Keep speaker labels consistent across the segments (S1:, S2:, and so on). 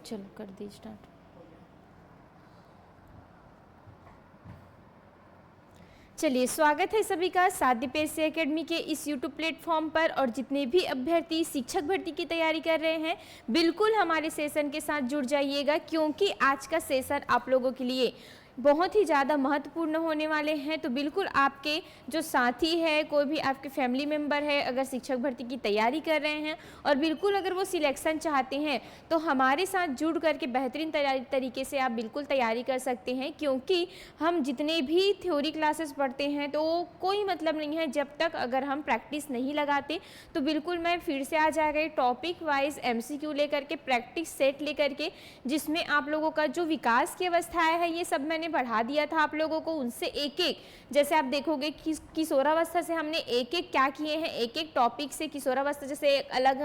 S1: चलो कर दी स्टार्ट। चलिए, स्वागत है सभी का साध्य पेशे एकेडमी के इस यूट्यूब प्लेटफॉर्म पर। और जितने भी अभ्यर्थी शिक्षक भर्ती की तैयारी कर रहे हैं, बिल्कुल हमारे सेशन के साथ जुड़ जाइएगा, क्योंकि आज का सेशन आप लोगों के लिए बहुत ही ज़्यादा महत्वपूर्ण होने वाले हैं। तो बिल्कुल आपके जो साथी है, कोई भी आपके फैमिली मेम्बर है, अगर शिक्षक भर्ती की तैयारी कर रहे हैं और बिल्कुल अगर वो सिलेक्शन चाहते हैं, तो हमारे साथ जुड़ करके बेहतरीन तरीके से आप बिल्कुल तैयारी कर सकते हैं। क्योंकि हम जितने भी थ्योरी क्लासेस पढ़ते हैं तो कोई मतलब नहीं है जब तक अगर हम प्रैक्टिस नहीं लगाते। तो बिल्कुल मैं फिर से आ जाएगा टॉपिक वाइज MCQ लेकर के, प्रैक्टिस सेट लेकर के, जिसमें आप लोगों का जो विकास की अवस्थाएं है ये सब मैंने बढ़ा दिया था आप लोगों को। उनसे एक एक, जैसे आप देखोगे किशोरावस्था से हमने एक एक क्या किए हैं, एक एक टॉपिक से किशोरावस्था जैसे एक अलग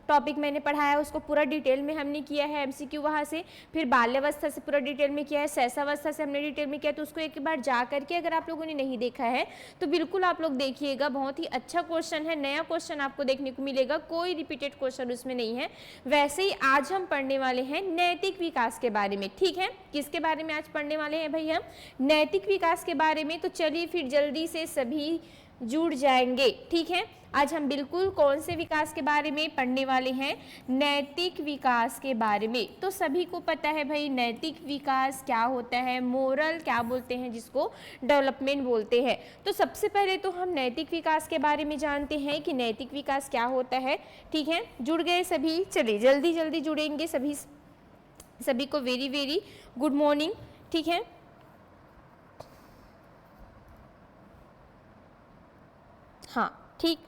S1: टॉपिक मैंने पढ़ाया, उसको पूरा डिटेल में हमने किया है MCQ वहाँ से। फिर बाल्यावस्था से पूरा डिटेल में किया है, शैशवावस्था से हमने डिटेल में किया। तो उसको एक बार जा करके अगर आप लोगों ने नहीं देखा है तो बिल्कुल आप लोग देखिएगा, बहुत ही अच्छा क्वेश्चन है, नया क्वेश्चन आपको देखने को मिलेगा, कोई रिपीटेड क्वेश्चन उसमें नहीं है। वैसे ही आज हम पढ़ने वाले हैं नैतिक विकास के बारे में। ठीक है, किसके बारे में आज पढ़ने वाले हैं भाई हम? नैतिक विकास के बारे में। तो चलिए फिर जल्दी से सभी जुड़ जाएंगे। ठीक है, आज हम बिल्कुल कौन से विकास के बारे में पढ़ने वाले हैं? नैतिक विकास के बारे में। तो सभी को पता है भाई नैतिक विकास क्या होता है, मोरल क्या बोलते हैं, जिसको डेवलपमेंट बोलते हैं। तो सबसे पहले तो हम नैतिक विकास के बारे में जानते हैं कि नैतिक विकास क्या होता है। ठीक है, जुड़ गए सभी? चलिए जल्दी जल्दी जुड़ेंगे सभी को वेरी वेरी गुड मॉर्निंग। ठीक है, हाँ ठीक।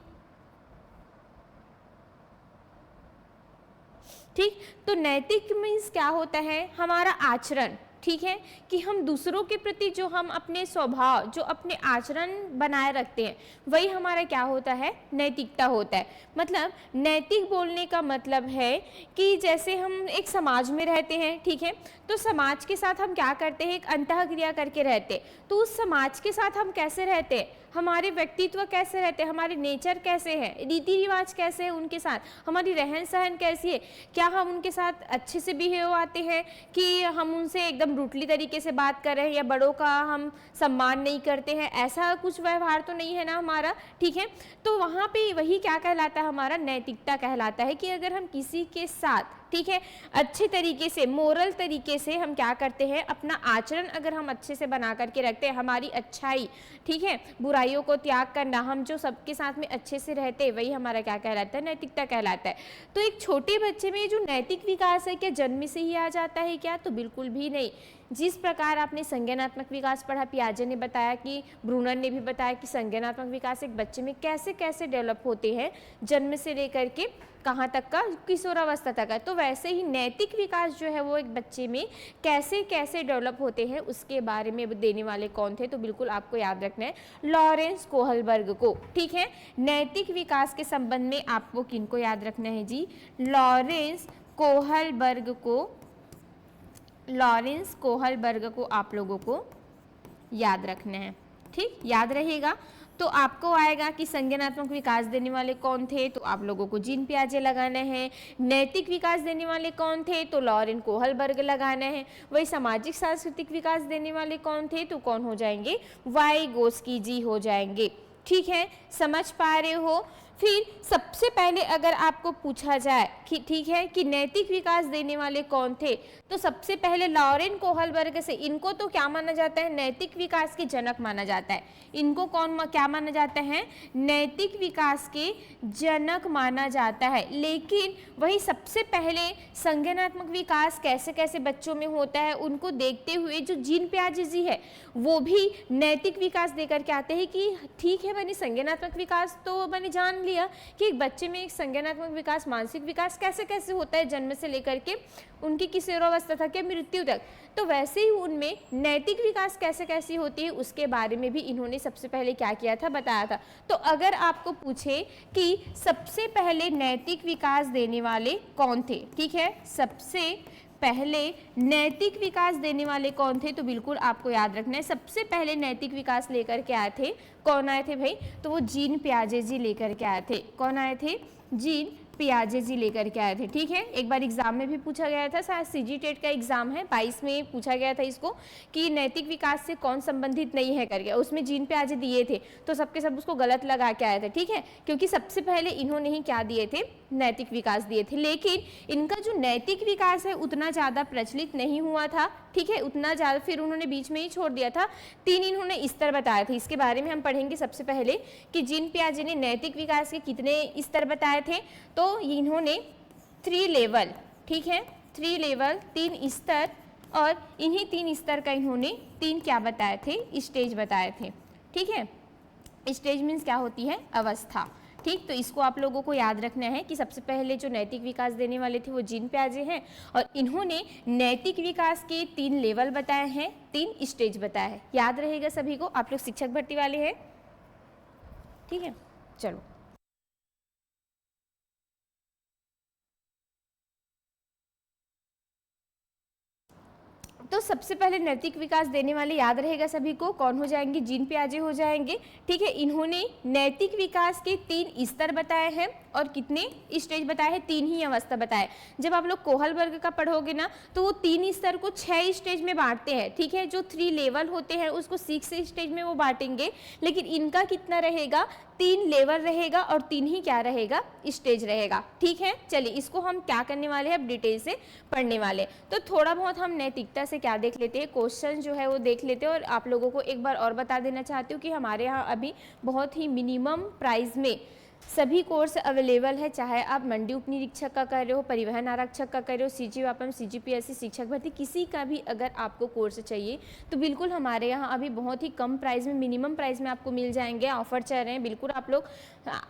S1: तो नैतिक मीन्स क्या होता है? हमारा आचरण। ठीक है, कि हम दूसरों के प्रति जो हम अपने स्वभाव, जो अपने आचरण बनाए रखते हैं, वही हमारा क्या होता है? नैतिकता होता है। मतलब नैतिक बोलने का मतलब है कि जैसे हम एक समाज में रहते हैं, ठीक है, तो समाज के साथ हम क्या करते हैं? एक अंतःक्रिया करके रहते हैं। तो उस समाज के साथ हम कैसे रहते हैं, हमारे व्यक्तित्व कैसे रहते हैं, हमारे नेचर कैसे है, रीति रिवाज कैसे है उनके साथ, हमारी रहन सहन कैसी है, क्या हम उनके साथ अच्छे से बिहेव आते हैं कि हम उनसे एकदम रूटली तरीके से बात कर रहे हैं, या बड़ों का हम सम्मान नहीं करते हैं, ऐसा कुछ व्यवहार तो नहीं है ना हमारा। ठीक है, तो वहाँ पे वही क्या कहलाता है? हमारा नैतिकता कहलाता है कि अगर हम किसी के साथ, ठीक है, अच्छे तरीके से, मोरल तरीके से हम क्या करते हैं, अपना आचरण अगर हम अच्छे से बना करके रखते हैं, हमारी अच्छाई, ठीक है, बुराइयों को त्याग करना, हम जो सबके साथ में अच्छे से रहते हैं, वही हमारा क्या कहलाता है? नैतिकता कहलाता है। तो एक छोटे बच्चे में जो नैतिक विकास है, क्या जन्म से ही आ जाता है क्या? तो बिल्कुल भी नहीं। जिस प्रकार आपने संज्ञानात्मक विकास पढ़ा, पियाजे ने बताया कि, ब्रूनर ने भी बताया कि संज्ञानात्मक विकास एक बच्चे में कैसे कैसे डेवलप होते हैं, जन्म से लेकर के कहाँ तक का? किशोरावस्था तक है। तो वैसे ही नैतिक विकास जो है वो एक बच्चे में कैसे कैसे डेवलप होते हैं, उसके बारे में देने वाले कौन थे? तो बिल्कुल आपको याद रखना है लॉरेंस कोहलबर्ग को। ठीक है, नैतिक विकास के संबंध में आपको किनको याद रखना है जी? लॉरेंस कोहलबर्ग को। लॉरेंस कोहलबर्ग को आप लोगों को याद रखना है। ठीक, याद रहेगा। तो आपको आएगा कि संज्ञानात्मक विकास देने वाले कौन थे, तो आप लोगों को जीन पियाजे लगाना है। नैतिक विकास देने वाले कौन थे, तो लॉरेंस कोहलबर्ग लगाना है। वही सामाजिक सांस्कृतिक विकास देने वाले कौन थे, तो कौन हो जाएंगे? वाइगोस्की जी हो जाएंगे। ठीक है, समझ पा रहे हो? फिर सबसे पहले अगर आपको पूछा जाए कि ठीक है कि नैतिक विकास देने वाले कौन थे, तो सबसे पहले लॉरेंस कोहलबर्ग से, इनको तो क्या माना जाता है? नैतिक विकास के जनक माना जाता है। इनको क्या माना जाता है? नैतिक विकास के जनक माना जाता है। लेकिन वही सबसे पहले संज्ञानात्मक विकास कैसे कैसे बच्चों में होता है, उनको देखते हुए जो जीन पियाजे जी है वो भी नैतिक विकास देकर के आते हैं कि ठीक है मैंने संज्ञानात्मक विकास तो मैंने जान लिया कि एक बच्चे में एक संज्ञानात्मक विकास, मानसिक विकास कैसे कैसे होता है जन्म से लेकर के उनकी किशोरावस्था तक या मृत्यु तक, तो वैसे ही उनमें नैतिक विकास कैसे कैसी होती है उसके बारे में भी इन्होंने सबसे पहले क्या किया था, बताया था। तो अगर आपको पूछे कि सबसे पहले नैतिक विकास देने वाले कौन थे, ठीक है, सबसे पहले नैतिक विकास देने वाले कौन थे, तो बिल्कुल आपको याद रखना है सबसे पहले नैतिक विकास लेकर के आए थे, कौन आए थे भाई, तो वो जीन पियाजे जी लेकर के आए थे। कौन आए थे? जीन पियाजे जी लेकर के आए थे। ठीक है, एक बार एग्जाम में भी पूछा गया था, शायद सीजी टेट का एग्जाम है 22 में पूछा गया था इसको कि नैतिक विकास से कौन संबंधित नहीं है करके, उसमें जीन पियाजे दिए थे तो सबके सब उसको गलत लगा के आए थे। ठीक है, क्योंकि सबसे पहले इन्होंने ही क्या दिए थे, नैतिक विकास दिए थे, लेकिन इनका जो नैतिक विकास है उतना ज़्यादा प्रचलित नहीं हुआ था। ठीक है, उतना ज़्यादा फिर उन्होंने बीच में ही छोड़ दिया था। 3 इन्होंने स्तर बताए थे, इसके बारे में हम पढ़ेंगे सबसे पहले कि जीन पियाजे ने नैतिक विकास के कितने स्तर बताए थे। तो इन्होंने 3 लेवल, ठीक है, 3 लेवल 3 स्तर, और इन्हीं 3 स्तर का इन्होंने 3 क्या बताए थे, स्टेज बताए थे। ठीक है, स्टेज मीन्स क्या होती है, अवस्था। ठीक, तो इसको आप लोगों को याद रखना है कि सबसे पहले जो नैतिक विकास देने वाले थे वो जीन पियाजे हैं, और इन्होंने नैतिक विकास के 3 लेवल बताए हैं, 3 स्टेज बताए हैं। याद रहेगा सभी को, आप लोग शिक्षक भर्ती वाले हैं। ठीक है, चलो तो सबसे पहले नैतिक विकास देने वाले याद रहेगा सभी को, कौन हो जाएंगे, जीन पियाजे हो जाएंगे। ठीक है, इन्होंने नैतिक विकास के 3 स्तर बताए हैं और कितने स्टेज बताए हैं, 3 ही अवस्था बताए। जब आप लोग कोहल वर्ग का पढ़ोगे ना तो वो 3 स्तर को 6 स्टेज में बांटते हैं। ठीक है, जो 3 लेवल होते हैं उसको 6 स्टेज में वो बांटेंगे, लेकिन इनका कितना रहेगा, 3 लेवल रहेगा और 3 ही क्या रहेगा, स्टेज रहेगा। ठीक है, चलिए इसको हम क्या करने वाले हैं, अब डिटेल से पढ़ने वाले। तो थोड़ा बहुत हम नैतिकता से क्या देख लेते हैं, क्वेश्चन जो है वो देख लेते हैं। और आप लोगों को एक बार और बता देना चाहती हूँ कि हमारे यहाँ अभी बहुत ही मिनिमम प्राइस में सभी कोर्स अवेलेबल है, चाहे आप मंडी उप निरीक्षक का कर रहे हो, परिवहन आरक्षक का कर रहे हो, सीजी वापम, सीजीपीएससी, शिक्षक भर्ती, किसी का भी अगर आपको कोर्स चाहिए तो बिल्कुल हमारे यहाँ अभी बहुत ही कम प्राइस में, मिनिमम प्राइस में आपको मिल जाएंगे। ऑफर चल रहे हैं, बिल्कुल आप लोग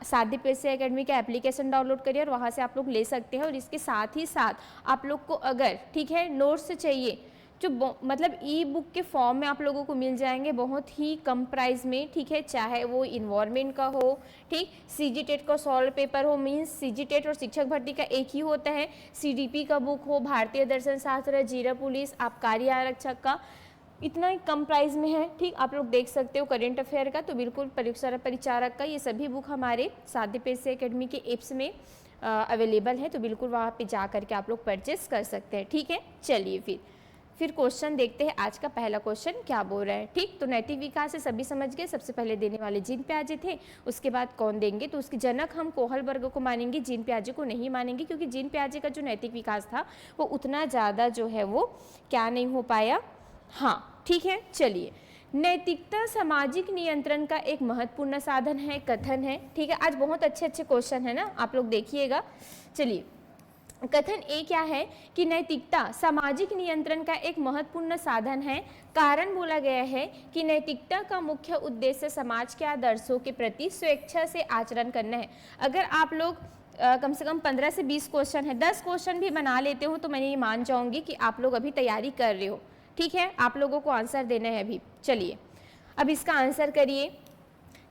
S1: साध्य पेशे एकेडमी का एप्लीकेशन डाउनलोड करिए और वहाँ से आप लोग ले सकते हैं। और इसके साथ ही साथ आप लोग को अगर, ठीक है, नोट्स चाहिए जो मतलब ई बुक के फॉर्म में आप लोगों को मिल जाएंगे बहुत ही कम प्राइस में। ठीक है, चाहे वो इन्वायरमेंट का हो, ठीक, सीजी टेट का सॉल्व पेपर हो, मीन्स सीजी टेट और शिक्षक भर्ती का एक ही होता है, सीडीपी का बुक हो, भारतीय दर्शन शास्त्र, जीरा पुलिस, आबकारी आरक्षक का, इतना ही कम प्राइस में है। ठीक, आप लोग देख सकते हो करेंट अफेयर का, तो बिल्कुल परीक्षा परिचारक का, ये सभी बुक हमारे साध्य पेशे एकेडमी के एप्स में अवेलेबल है, तो बिल्कुल वहाँ पे जा करके आप लोग परचेस कर सकते हैं। ठीक है, चलिए फिर क्वेश्चन देखते हैं। आज का पहला क्वेश्चन क्या बोल रहा है। ठीक, तो नैतिक विकास से सभी समझ गए, सबसे पहले देने वाले जीन पियाजे थे, उसके बाद कौन देंगे, तो उसके जनक हम कोहल वर्ग को मानेंगे, जीन पियाजे को नहीं मानेंगे, क्योंकि जीन पियाजे का जो नैतिक विकास था वो उतना ज़्यादा जो है वो क्या नहीं हो पाया। हाँ, ठीक है, चलिए, नैतिकता सामाजिक नियंत्रण का एक महत्वपूर्ण साधन है, कथन है। ठीक है, आज बहुत अच्छे अच्छे क्वेश्चन है ना, आप लोग देखिएगा। चलिए, कथन ए क्या है कि नैतिकता सामाजिक नियंत्रण का एक महत्वपूर्ण साधन है। कारण बोला गया है कि नैतिकता का मुख्य उद्देश्य समाज के आदर्शों के प्रति स्वेच्छा से आचरण करना है। अगर आप लोग कम से कम 15 से 20 क्वेश्चन है, 10 क्वेश्चन भी बना लेते हो तो मैं ये मान जाऊंगी कि आप लोग अभी तैयारी कर रहे हो। ठीक है, आप लोगों को आंसर देना है अभी। चलिए, अब इसका आंसर करिए।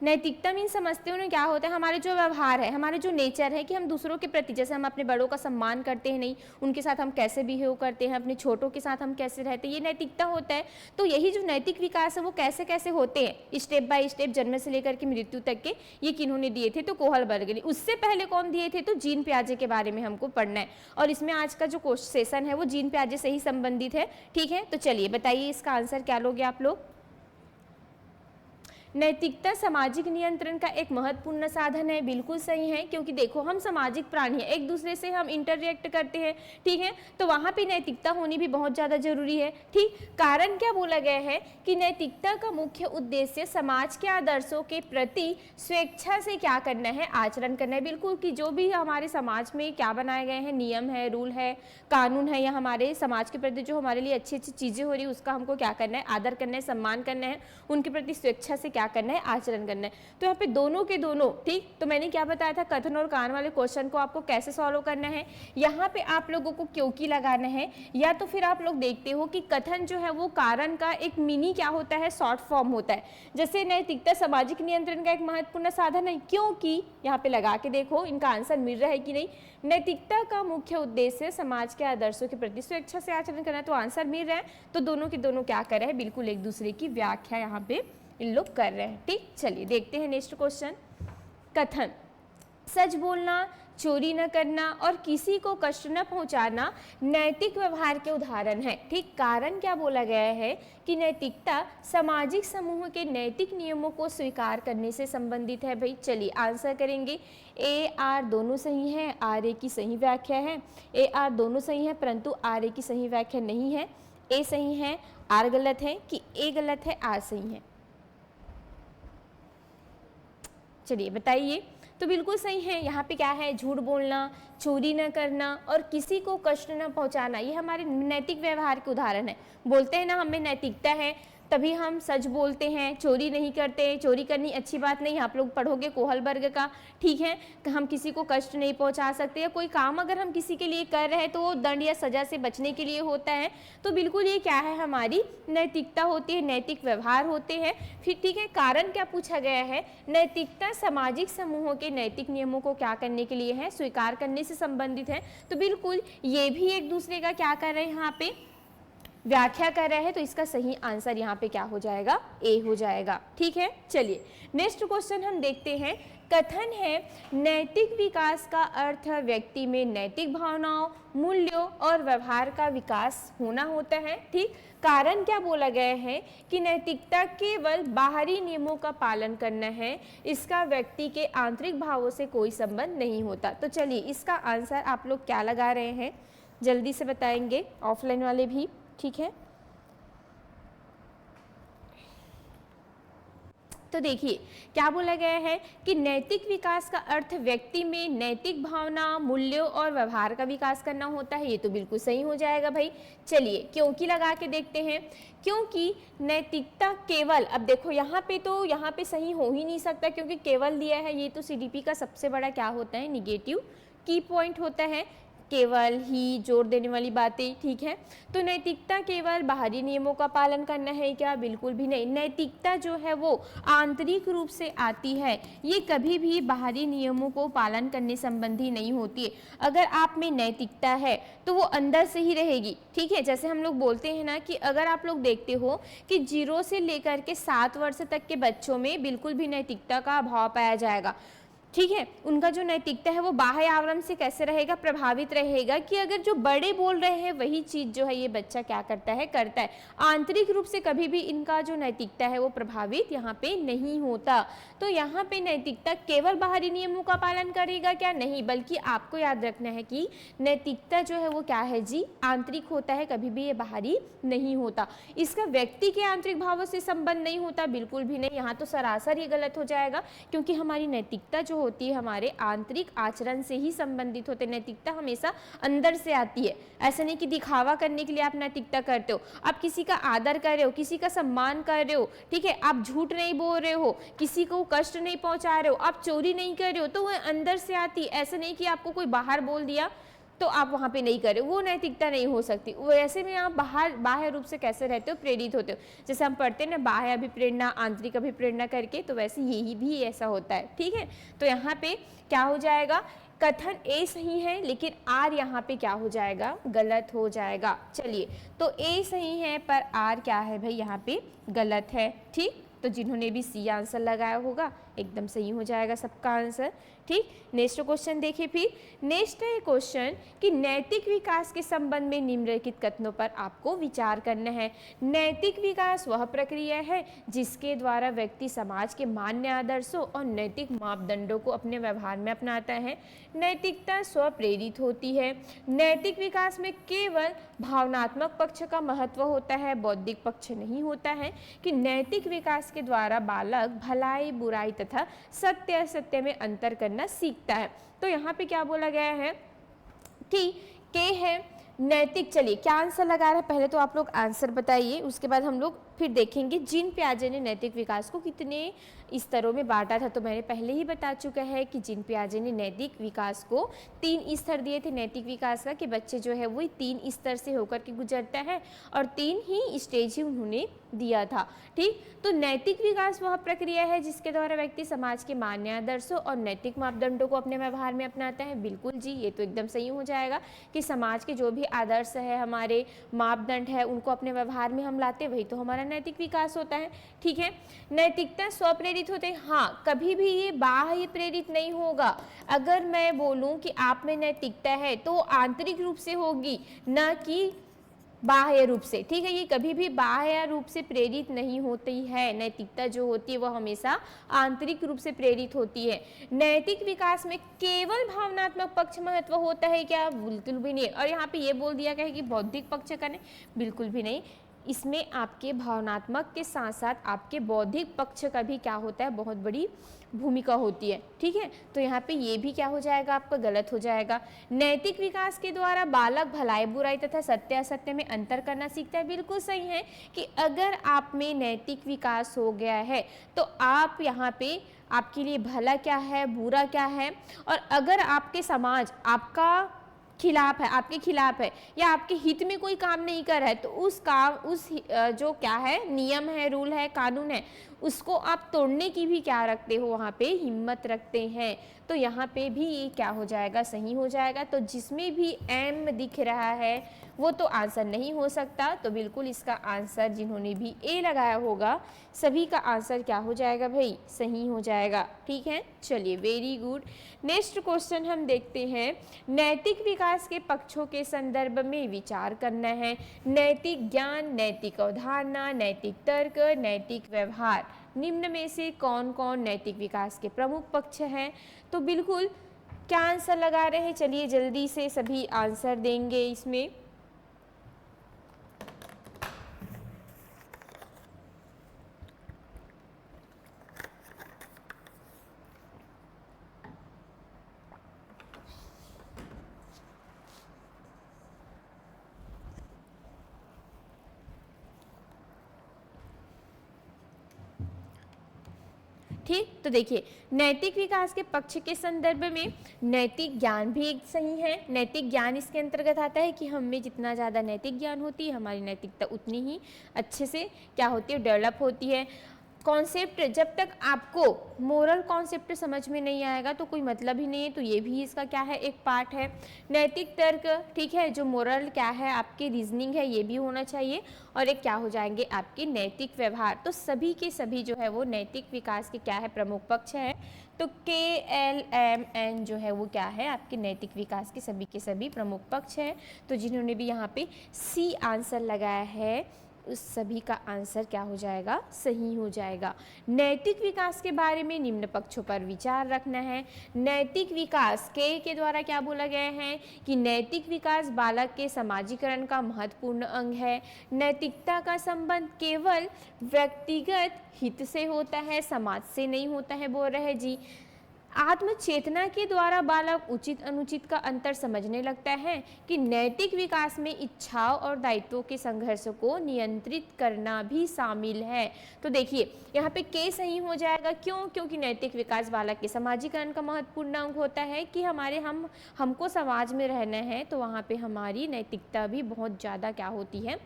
S1: नैतिकता मीन समझते हो ना क्या होता है, हमारे जो व्यवहार है, हमारे जो नेचर है कि हम दूसरों के प्रति, जैसे हम अपने बड़ों का सम्मान करते हैं नहीं, उनके साथ हम कैसे बिहेव करते हैं, अपने छोटों के साथ हम कैसे रहते हैं, ये नैतिकता होता है। तो यही जो नैतिक विकास है वो कैसे कैसे होते हैं, स्टेप बाय स्टेप, जन्म से लेकर के मृत्यु तक के, ये किन्होंने दिए थे, तो कोहल वर्ग ने। उससे पहले कौन दिए थे, तो जीन पियाजे के बारे में हमको पढ़ना है, और इसमें आज का जो सेशन है वो जीन पियाजे से ही संबंधित है। ठीक है, तो चलिए बताइए इसका आंसर क्या लोगे आप लोग। नैतिकता सामाजिक नियंत्रण का एक महत्वपूर्ण साधन है, बिल्कुल सही है, क्योंकि देखो हम सामाजिक प्राणी हैं, एक दूसरे से हम इंटरएक्ट करते हैं। ठीक है, तो वहाँ पे नैतिकता होनी भी बहुत ज़्यादा जरूरी है। ठीक, कारण क्या बोला गया है कि नैतिकता का मुख्य उद्देश्य समाज के आदर्शों के प्रति स्वेच्छा से क्या करना है, आचरण करना है। बिल्कुल, कि जो भी हमारे समाज में क्या बनाए गए हैं, नियम है, रूल है, कानून है, या हमारे समाज के प्रति जो हमारे लिए अच्छी अच्छी चीज़ें हो रही है उसका हमको क्या करना है, आदर करना है, सम्मान करना है, उनके प्रति स्वेच्छा से क्या करना है, आचरण करना है। तो यहाँ पे दोनों के दोनों, ठीक, तो मैंने क्या बताया था, कथन और कारण वाले क्वेश्चन को आपको कैसे सॉल्व करना है। यहाँ पे आप लोगों को क्योंकि लगाना है, या तो फिर आप लोग देखते हो कि कथन जो है वो कारण का एक मिनी क्या होता है, शॉर्ट फॉर्म होता है। जैसे नैतिकता सामाजिक नियंत्रण का एक महत्वपूर्ण साधन है, क्योंकि यहाँ पे लगा के देखो इनका आंसर मिल रहा है कि नहीं। नैतिकता का मुख्य उद्देश्य समाज के आदर्शों के प्रति स्वेच्छा से आचरण करना, तो आंसर मिल रहा है। तो दोनों के दोनों क्या कर रहे हैं, बिल्कुल एक दूसरे की व्याख्या यहाँ पे इन लोग कर रहे हैं। ठीक, चलिए देखते हैं नेक्स्ट क्वेश्चन। कथन, सच बोलना, चोरी न करना और किसी को कष्ट न पहुंचाना नैतिक व्यवहार के उदाहरण है। ठीक, कारण क्या बोला गया है कि नैतिकता सामाजिक समूह के नैतिक नियमों को स्वीकार करने से संबंधित है। भाई चलिए आंसर करेंगे। ए आर दोनों सही है, आर ए की सही व्याख्या है। ए आर दोनों सही है परंतु आर ए की सही व्याख्या नहीं है। ए सही है, आर गलत है, कि ए गलत है, आर सही है? चलिए बताइए। तो बिल्कुल सही है। यहाँ पे क्या है? झूठ बोलना, चोरी न करना और किसी को कष्ट न पहुँचाना, ये हमारे नैतिक व्यवहार के उदाहरण है। बोलते हैं ना हमें नैतिकता है तभी हम सच बोलते हैं, चोरी नहीं करते। चोरी करनी अच्छी बात नहीं, आप लोग पढ़ोगे कोहलबर्ग का, ठीक है, कि हम किसी को कष्ट नहीं पहुंचा सकते, या कोई काम अगर हम किसी के लिए कर रहे हैं तो वो दंड या सजा से बचने के लिए होता है। तो बिल्कुल ये क्या है? हमारी नैतिकता होती है, नैतिक व्यवहार होते हैं। फिर ठीक है, कारण क्या पूछा गया है? नैतिकता सामाजिक समूहों के नैतिक नियमों को क्या करने के लिए है? स्वीकार करने से संबंधित है। तो बिल्कुल ये भी एक दूसरे का क्या कर रहे हैं? यहाँ पे व्याख्या कर रहे हैं। तो इसका सही आंसर यहाँ पे क्या हो जाएगा? ए हो जाएगा। ठीक है, चलिए नेक्स्ट क्वेश्चन हम देखते हैं। कथन है नैतिक विकास का अर्थ व्यक्ति में नैतिक भावनाओं, मूल्यों और व्यवहार का विकास होना होता है। ठीक, कारण क्या बोला गया है कि नैतिकता केवल बाहरी नियमों का पालन करना है, इसका व्यक्ति के आंतरिक भावों से कोई संबंध नहीं होता। तो चलिए इसका आंसर आप लोग क्या लगा रहे हैं जल्दी से बताएंगे, ऑफलाइन वाले भी, ठीक है। तो देखिए क्या बोला गया है कि नैतिक विकास का अर्थ व्यक्ति में नैतिक भावना, मूल्यों और व्यवहार का विकास करना होता है। ये तो बिल्कुल सही हो जाएगा भाई। चलिए क्योंकि लगा के देखते हैं। क्योंकि नैतिकता केवल, अब देखो यहाँ पे तो यहाँ पे सही हो ही नहीं सकता क्योंकि केवल दिया है। ये तो सीडीपी का सबसे बड़ा क्या होता है? निगेटिव की पॉइंट होता है। केवल ही जोर देने वाली बातें, ठीक है। तो नैतिकता केवल बाहरी नियमों का पालन करना है क्या? बिल्कुल भी नहीं। नैतिकता जो है वो आंतरिक रूप से आती है, ये कभी भी बाहरी नियमों को पालन करने संबंधी नहीं होती है। अगर आप में नैतिकता है तो वो अंदर से ही रहेगी, ठीक है। जैसे हम लोग बोलते हैं ना कि अगर आप लोग देखते हो कि 0 से लेकर के 7 वर्ष तक के बच्चों में बिल्कुल भी नैतिकता का अभाव पाया जाएगा, ठीक है। उनका जो नैतिकता है वो बाह्य आवरण से कैसे रहेगा? प्रभावित रहेगा कि अगर जो बड़े बोल रहे हैं वही चीज जो है ये बच्चा क्या करता है? करता है। आंतरिक रूप से कभी भी इनका जो नैतिकता है वो प्रभावित यहाँ पे नहीं होता। तो यहाँ पे नैतिकता केवल बाहरी नियमों का पालन करेगा क्या? नहीं, बल्कि आपको याद रखना है कि नैतिकता जो है वो क्या है जी? आंतरिक होता है, कभी भी ये बाहरी नहीं होता। इसका व्यक्ति के आंतरिक भावों से संबंध नहीं होता, बिल्कुल भी नहीं। यहाँ तो सरासर ही गलत हो जाएगा क्योंकि हमारी नैतिकता जो होती है हमारे आंतरिक आचरण से ही संबंधित होते। नैतिकता हमेशा अंदर से आती है। ऐसा नहीं कि दिखावा करने के लिए आप नैतिकता करते हो। आप किसी का आदर कर रहे हो, किसी का सम्मान कर रहे हो, ठीक है। आप झूठ नहीं बोल रहे हो, किसी को कष्ट नहीं पहुंचा रहे हो, आप चोरी नहीं कर रहे हो, तो वह अंदर से आती है। ऐसा नहीं कि आपको कोई बाहर बोल दिया तो आप वहाँ पे नहीं करे, वो नैतिकता नहीं हो सकती। वैसे में आप बाह्य रूप से कैसे रहते हो? प्रेरित होते हो। जैसे हम पढ़ते हैं ना बाह्य अभिप्रेरणा, आंतरिक अभिप्रेरणा करके, तो वैसे यही भी ऐसा होता है, ठीक है। तो यहाँ पे क्या हो जाएगा? कथन ए सही है लेकिन आर यहाँ पे क्या हो जाएगा? गलत हो जाएगा। चलिए तो ए सही है पर आर क्या है भाई? यहाँ पे गलत है, ठीक। तो जिन्होंने भी सी आंसर लगाया होगा एकदम सही हो जाएगा सबका आंसर, ठीक। नेक्स्ट क्वेश्चन देखिए। फिर नेक्स्ट है क्वेश्चन कि नैतिक विकास के संबंध में निम्नलिखित कथनों पर आपको विचार करना है। नैतिक विकास वह प्रक्रिया है जिसके द्वारा व्यक्ति समाज के मान्य आदर्शों और नैतिक मापदंडों को अपने व्यवहार में अपनाता है। नैतिकता स्वप्रेरित होती है। नैतिक विकास में केवल भावनात्मक पक्ष का महत्व होता है, बौद्धिक पक्ष नहीं होता है। कि नैतिक विकास के द्वारा बालक भलाई, बुराई तथा सत्य असत्य में अंतर करना सीखता है। तो यहाँ पे क्या बोला गया है कि के है नैतिक। चलिए क्या आंसर लगा रहा है? पहले तो आप लोग आंसर बताइए, उसके बाद हम लोग फिर देखेंगे जीन पियाजे ने नैतिक विकास को कितने स्तरों में बांटा था। तो मैंने पहले ही बता चुका है कि जीन पियाजे ने नैतिक विकास को 3 स्तर दिए थे नैतिक विकास का, कि बच्चे जो है वो 3 स्तर से होकर के गुजरता है और 3 ही स्टेज ही उन्होंने दिया था, ठीक। तो नैतिक विकास वह प्रक्रिया है जिसके द्वारा व्यक्ति समाज के मान्य आदर्शों और नैतिक मापदंडों को अपने व्यवहार में अपनाता है। बिल्कुल जी, ये तो एकदम सही हो जाएगा कि समाज के जो भी आदर्श है, हमारे मापदंड है, उनको अपने व्यवहार में हम लाते, वही तो हमारा नैतिक विकास होता है। ठीक है, नैतिकता स्वप्रेरित होते हैं, हाँ, कभी भी ये बाह्य प्रेरित नहीं होगा। अगर मैं बोलूं कि आप में नैतिकता है तो आंतरिक रूप से होगी, न कि बाह्य रूप से। ठीक है, ये कभी भी बाह्य रूप से प्रेरित नहीं होती है। नैतिकता जो होती है वह हमेशा आंतरिक रूप से प्रेरित होती है। नैतिक विकास में केवल भावनात्मक पक्ष महत्व होता है क्या? बिल्कुल भी नहीं। और यहाँ पे ये बोल दिया गया है कि बौद्धिक पक्ष का नहीं, बिल्कुल भी नहीं। इसमें आपके भावनात्मक के साथ साथ आपके बौद्धिक पक्ष का भी क्या होता है, बहुत बड़ी भूमिका होती है। ठीक है, तो यहाँ पे ये भी क्या हो जाएगा, आपका गलत हो जाएगा। नैतिक विकास के द्वारा बालक भलाई बुराई तथा सत्य असत्य में अंतर करना सीखता है। बिल्कुल सही है कि अगर आप में नैतिक विकास हो गया है तो आप यहाँ पे आपके लिए भला क्या है, बुरा क्या है, और अगर आपके समाज आपका खिलाफ है, आपके खिलाफ है या आपके हित में कोई काम नहीं कर रहा है, तो उस काम, जो क्या है, नियम है, रूल है, कानून है, उसको आप तोड़ने की भी क्या रखते हो, वहाँ पे हिम्मत रखते हैं। तो यहाँ पे भी ये क्या हो जाएगा, सही हो जाएगा। तो जिसमें भी एम दिख रहा है वो तो आंसर नहीं हो सकता। तो बिल्कुल इसका आंसर, जिन्होंने भी ए लगाया होगा, सभी का आंसर क्या हो जाएगा भाई, सही हो जाएगा। ठीक है, चलिए, वेरी गुड। नेक्स्ट क्वेश्चन हम देखते हैं। नैतिक विकास के पक्षों के संदर्भ में विचार करना है। नैतिक ज्ञान, नैतिक अवधारणा, नैतिक तर्क, नैतिक व्यवहार, निम्न में से कौन कौन नैतिक विकास के प्रमुख पक्ष हैं? तो बिल्कुल क्या आंसर लगा रहे हैं, चलिए जल्दी से सभी आंसर देंगे इसमें। ठीक, तो देखिए, नैतिक विकास के पक्ष के संदर्भ में नैतिक ज्ञान भी एक सही है। नैतिक ज्ञान इसके अंतर्गत आता है कि हम में जितना ज़्यादा नैतिक ज्ञान होती है, हमारी नैतिकता उतनी ही अच्छे से क्या होती है, डेवलप होती है। कॉन्सेप्ट, जब तक आपको मोरल कॉन्सेप्ट समझ में नहीं आएगा तो कोई मतलब ही नहीं है, तो ये भी इसका क्या है, एक पार्ट है। नैतिक तर्क, ठीक है, जो मोरल क्या है, आपकी रीजनिंग है, ये भी होना चाहिए। और एक क्या हो जाएंगे, आपके नैतिक व्यवहार। तो सभी के सभी जो है वो नैतिक विकास के क्या है, प्रमुख पक्ष है। तो KLMN जो है वो क्या है, आपके नैतिक विकास के सभी प्रमुख पक्ष है। तो जिन्होंने भी यहाँ पे C आंसर लगाया है, उस सभी का आंसर क्या हो जाएगा, सही हो जाएगा। नैतिक विकास के बारे में निम्न पक्षों पर विचार रखना है। नैतिक विकास के द्वारा क्या बोला गया है कि नैतिक विकास बालक के समाजीकरण का महत्वपूर्ण अंग है। नैतिकता का संबंध केवल व्यक्तिगत हित से होता है, समाज से नहीं होता है, बोल रहे जी। आत्मचेतना के द्वारा बालक उचित अनुचित का अंतर समझने लगता है कि नैतिक विकास में इच्छाओं और दायित्वों के संघर्ष को नियंत्रित करना भी शामिल है। तो देखिए यहाँ पे के सही हो जाएगा, क्यों? क्योंकि नैतिक विकास बालक के समाजीकरण का महत्वपूर्ण अंग होता है कि हमको समाज में रहना है, तो वहाँ पे हमारी नैतिकता भी बहुत ज़्यादा क्या होती है,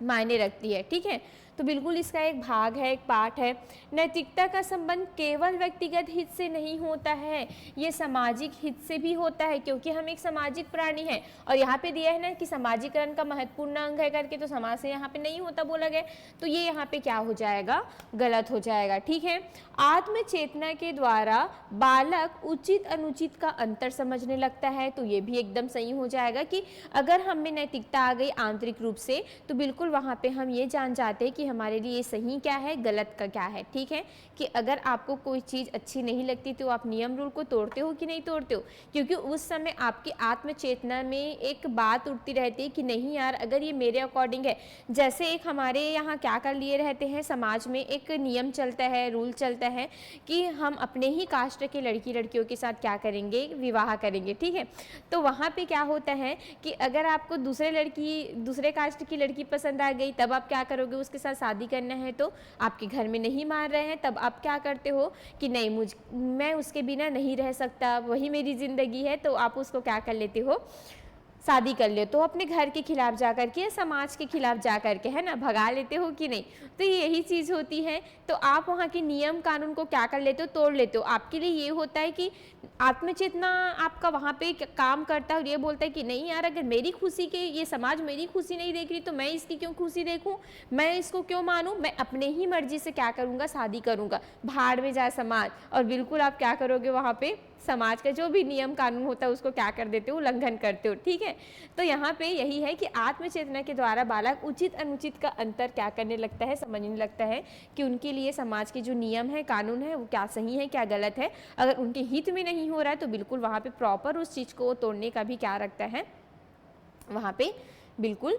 S1: मायने रखती है। ठीक है, तो बिल्कुल इसका एक भाग है, एक पार्ट है। नैतिकता का संबंध केवल व्यक्तिगत हित से नहीं होता है, ये सामाजिक हित से भी होता है, क्योंकि हम एक सामाजिक प्राणी हैं। और यहाँ पे दिया है ना कि समाजीकरण का महत्वपूर्ण अंग है करके, तो समाज से यहाँ पे नहीं होता बोला गया, तो ये यहाँ पे क्या हो जाएगा, गलत हो जाएगा। ठीक है, आत्मचेतना के द्वारा बालक उचित अनुचित का अंतर समझने लगता है, तो ये भी एकदम सही हो जाएगा कि अगर हम में नैतिकता आ गई आंतरिक रूप से, तो बिल्कुल वहाँ पे हम ये जान जाते हैं कि हमारे लिए सही क्या है, गलत का क्या है। ठीक है, कि अगर आपको कोई चीज़ अच्छी नहीं लगती तो आप नियम रूल को तोड़ते हो कि नहीं तोड़ते हो, क्योंकि उस समय आपकी आत्मचेतना में एक बात उठती रहती है कि नहीं यार, अगर ये मेरे अकॉर्डिंग है। जैसे एक हमारे यहाँ क्या कर लिए रहते हैं, समाज में एक नियम चलता है, रूल चलता है कि हम अपने ही कास्ट के लड़कियों के साथ क्या करेंगे, विवाह करेंगे। ठीक है, तो वहाँ पे क्या होता है कि अगर आपको दूसरे कास्ट की लड़की पसंद आ गई, तब आप क्या करोगे, उसके साथ शादी करना है, तो आपके घर में नहीं मान रहे हैं, तब आप क्या करते हो कि नहीं, मैं उसके बिना नहीं रह सकता, वही मेरी ज़िंदगी है, तो आप उसको क्या कर लेते हो, शादी कर ले तो अपने घर के खिलाफ जा कर के या समाज के खिलाफ जा कर के, है ना, भगा लेते हो कि नहीं। तो यही चीज़ होती है। तो आप वहाँ के नियम कानून को क्या कर लेते हो, तोड़ लेते हो। आपके लिए ये होता है कि आत्मचेतना आपका वहाँ पे काम करता है और ये बोलता है कि नहीं यार, अगर मेरी खुशी के ये समाज मेरी खुशी नहीं देख रही तो मैं इसकी क्यों खुशी देखूं, मैं इसको क्यों मानूं, मैं अपने ही मर्जी से क्या करूंगा, शादी करूंगा, भाड़ में जाए समाज। और बिल्कुल आप क्या करोगे, वहाँ पे समाज का जो भी नियम कानून होता है उसको क्या कर देते हो, उल्लंघन करते हो। ठीक है, तो यहाँ पे यही है कि आत्मचेतना के द्वारा बालक उचित अनुचित का अंतर क्या करने लगता है, समझने लगता है कि उनके लिए समाज के जो नियम है कानून है वो क्या सही है क्या गलत है। अगर उनके हित में नहीं हो रहा है तो बिल्कुल वहाँ पे प्रॉपर उस चीज़ को तोड़ने का भी क्या रखता है वहाँ पे, बिल्कुल।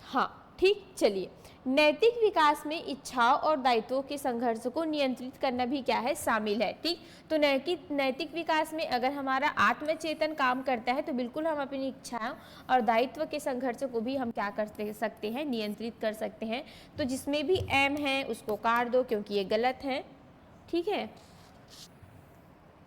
S1: हाँ ठीक, चलिए, नैतिक विकास में इच्छाओं और दायित्वों के संघर्ष को नियंत्रित करना भी क्या है, शामिल है। ठीक, तो नैतिक विकास में अगर हमारा आत्मचेतन काम करता है तो बिल्कुल हम अपनी इच्छाओं और दायित्व के संघर्ष को भी हम क्या कर सकते हैं, नियंत्रित कर सकते हैं। तो जिसमें भी एम है उसको काट दो क्योंकि ये गलत है। ठीक है,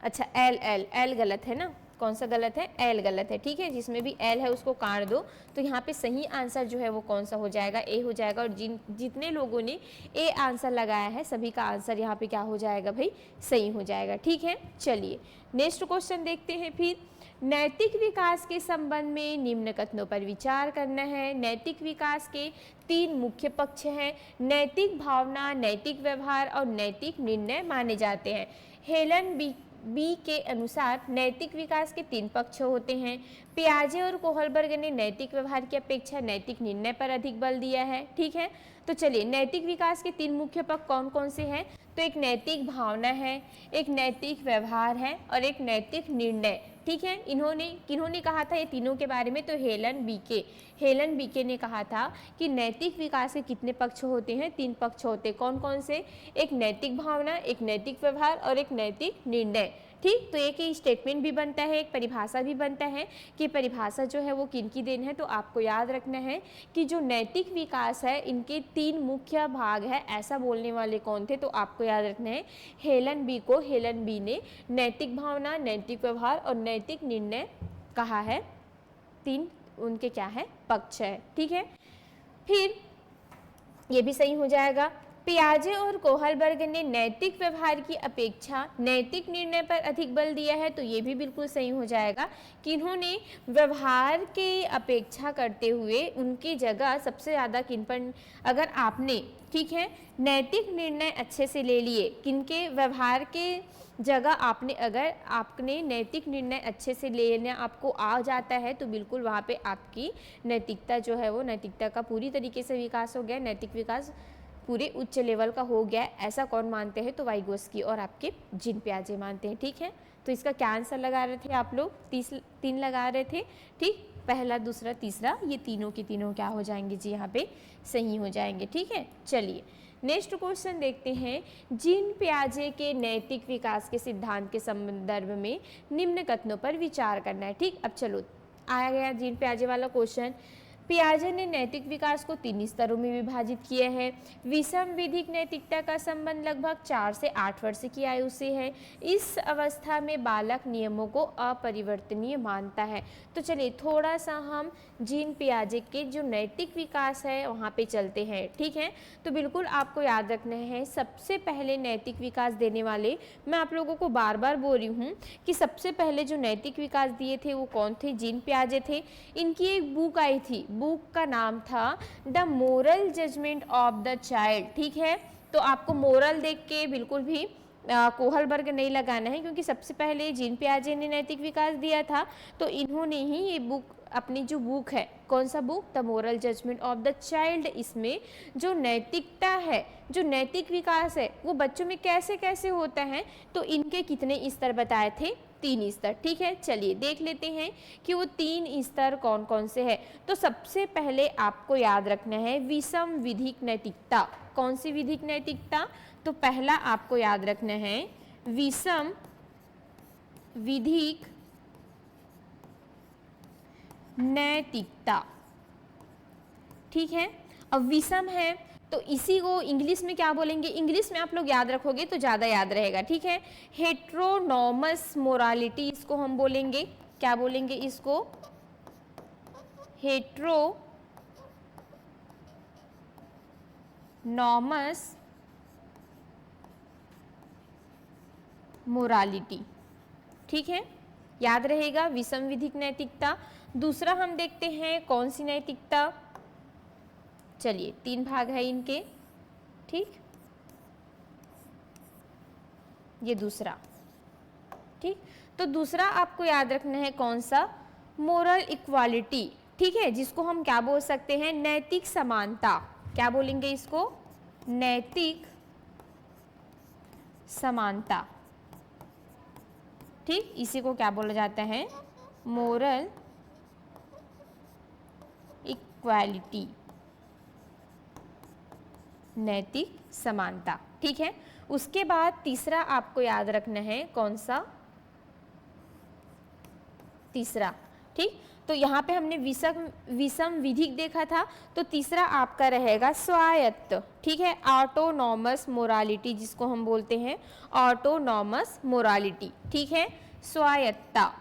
S1: अच्छा एल गलत है ना, कौन सा गलत है, एल गलत है। ठीक है, जिसमें भी एल है उसको काट दो। तो यहाँ पे सही आंसर जो है वो कौन सा हो जाएगा, ए हो जाएगा। और जितने लोगों ने ए आंसर लगाया है सभी का आंसर यहाँ पे क्या हो जाएगा भाई, सही हो जाएगा। ठीक है, चलिए नेक्स्ट क्वेश्चन देखते हैं। फिर नैतिक विकास के संबंध में निम्न कथनों पर विचार करना है। नैतिक विकास के 3 मुख्य पक्ष हैं, नैतिक भावना, नैतिक व्यवहार और नैतिक निर्णय माने जाते हैं। हेलन बी के अनुसार नैतिक विकास के 3 पक्ष होते हैं। पियाजे और कोहलबर्ग ने नैतिक व्यवहार की अपेक्षा नैतिक निर्णय पर अधिक बल दिया है। ठीक है, तो चलिए नैतिक विकास के 3 मुख्य पक्ष कौन कौन से हैं, तो एक नैतिक भावना है, एक नैतिक व्यवहार है और एक नैतिक निर्णय। ठीक है, किन्होंने कहा था ये तीनों के बारे में, तो हेलन बीके ने कहा था कि नैतिक विकास के कितने पक्ष होते हैं, 3 पक्ष होते हैं। कौन कौन से, एक नैतिक भावना, एक नैतिक व्यवहार और एक नैतिक निर्णय। ठीक, तो एक स्टेटमेंट भी बनता है, एक परिभाषा भी बनता है कि परिभाषा जो है वो किनकी देन है। तो आपको याद रखना है कि जो नैतिक विकास है इनके 3 मुख्य भाग है, ऐसा बोलने वाले कौन थे, तो आपको याद रखना है हेलन बी ने नैतिक भावना, नैतिक व्यवहार और नैतिक निर्णय कहा है। 3 उनके क्या है, पक्ष है। ठीक है, फिर ये भी सही हो जाएगा। पियाजे और कोहलबर्ग ने नैतिक व्यवहार की अपेक्षा नैतिक निर्णय पर अधिक बल दिया है, तो ये भी बिल्कुल सही हो जाएगा कि इन्होंने व्यवहार के अपेक्षा करते हुए उनकी जगह सबसे ज़्यादा किन पर, अगर आपने, ठीक है, नैतिक निर्णय अच्छे से ले लिए, किनके, व्यवहार के जगह आपने नैतिक निर्णय अच्छे से लेना आपको आ जाता है तो बिल्कुल वहाँ पे आपकी नैतिकता जो है वो, नैतिकता का पूरी तरीके से विकास हो गया, नैतिक विकास पूरे उच्च लेवल का हो गया। ऐसा कौन मानते हैं, तो वाइगोस्की और आपके जीन पियाजे मानते हैं। ठीक है, तो इसका क्या आंसर लगा रहे थे आप लोग, 3 लगा रहे थे। ठीक, पहला, दूसरा, तीसरा, ये तीनों के तीनों क्या हो जाएंगे जी, यहाँ पे सही हो जाएंगे। ठीक है, चलिए नेक्स्ट क्वेश्चन देखते हैं। जीन पियाजे के नैतिक विकास के सिद्धांत के संदर्भ में निम्न कथनों पर विचार करना है। ठीक, अब चलो आ गया जीन पियाजे वाला क्वेश्चन। पियाजे ने नैतिक विकास को 3 स्तरों में विभाजित किया है। विषम विधिक नैतिकता का संबंध लगभग 4 से 8 वर्ष की आयु से है। इस अवस्था में बालक नियमों को अपरिवर्तनीय मानता है। तो चलिए थोड़ा सा हम जीन पियाजे के जो नैतिक विकास है वहाँ पे चलते हैं। ठीक है, तो बिल्कुल आपको याद रखना है, सबसे पहले नैतिक विकास देने वाले, मैं आप लोगों को बार बार बोल रही हूँ कि सबसे पहले जो नैतिक विकास दिए थे वो कौन थे, जीन पियाजे थे। इनकी एक बुक आई थी, बुक का नाम था the moral judgement of the child. ठीक है, तो आपको मोरल देख के बिल्कुल भी कोहलबर्ग नहीं लगाना है, क्योंकि सबसे पहले जीन पियाजे ने नैतिक विकास दिया था, तो इन्होंने ही ये बुक, अपनी जो बुक है, कौन सा book, the moral judgement of the child, इसमें जो नैतिकता है, जो नैतिक विकास है वो बच्चों में कैसे कैसे होता है, तो इनके कितने स्तर बताए थे, 3 स्तर। ठीक है, चलिए देख लेते हैं कि वो 3 स्तर कौन कौन से हैं। तो सबसे पहले आपको याद रखना है विषम विधिक नैतिकता। कौन सी विधिक नैतिकता, तो पहला आपको याद रखना है विषम विधिक नैतिकता। ठीक है, अब विषम है तो इसी को इंग्लिश में क्या बोलेंगे, इंग्लिश में आप लोग याद रखोगे तो ज़्यादा याद रहेगा। ठीक है, हेट्रोनॉमस मोरालिटी इसको हम बोलेंगे, क्या बोलेंगे इसको, हेट्रोनॉमस मोरालिटी। ठीक है, याद रहेगा विषम विधिक नैतिकता। दूसरा हम देखते हैं कौन सी नैतिकता। चलिए 3 भाग है इनके। ठीक, ये दूसरा। ठीक, तो दूसरा आपको याद रखना है कौन सा, मोरल इक्वालिटी। ठीक है, जिसको हम क्या बोल सकते हैं, नैतिक समानता। क्या बोलेंगे इसको, नैतिक समानता। ठीक, इसी को क्या बोला जाता है, मोरल इक्वालिटी, नैतिक समानता। ठीक है, उसके बाद तीसरा आपको याद रखना है कौन सा, तीसरा। ठीक, तो यहाँ पे हमने विषम विधिक देखा था, तो तीसरा आपका रहेगा स्वायत्त। ठीक है, ऑटोनॉमस मोरालिटी, जिसको हम बोलते हैं ऑटोनॉमस मोरालिटी। ठीक है, स्वायत्ता,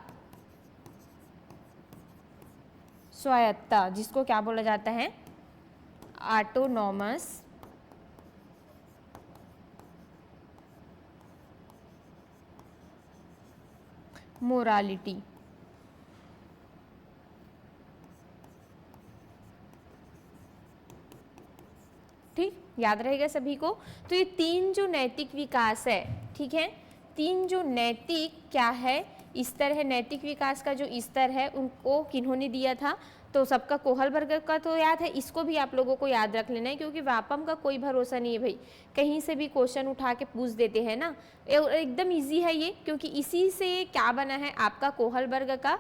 S1: स्वायत्ता जिसको क्या बोला जाता है, ऑटोनॉमस मोरालिटी। ठीक, याद रहेगा सभी को। तो ये 3 जो नैतिक विकास है, ठीक है, 3 जो नैतिक क्या है, स्तर है, नैतिक विकास का जो स्तर है उनको किन्होंने दिया था, तो सबका कोहलबर्गर का तो याद है, इसको भी आप लोगों को याद रख लेना है, क्योंकि व्यापम का कोई भरोसा नहीं है भाई, कहीं से भी क्वेश्चन उठा के पूछ देते हैं ना। एकदम इजी है ये, क्योंकि इसी से क्या बना है आपका कोहलबर्ग का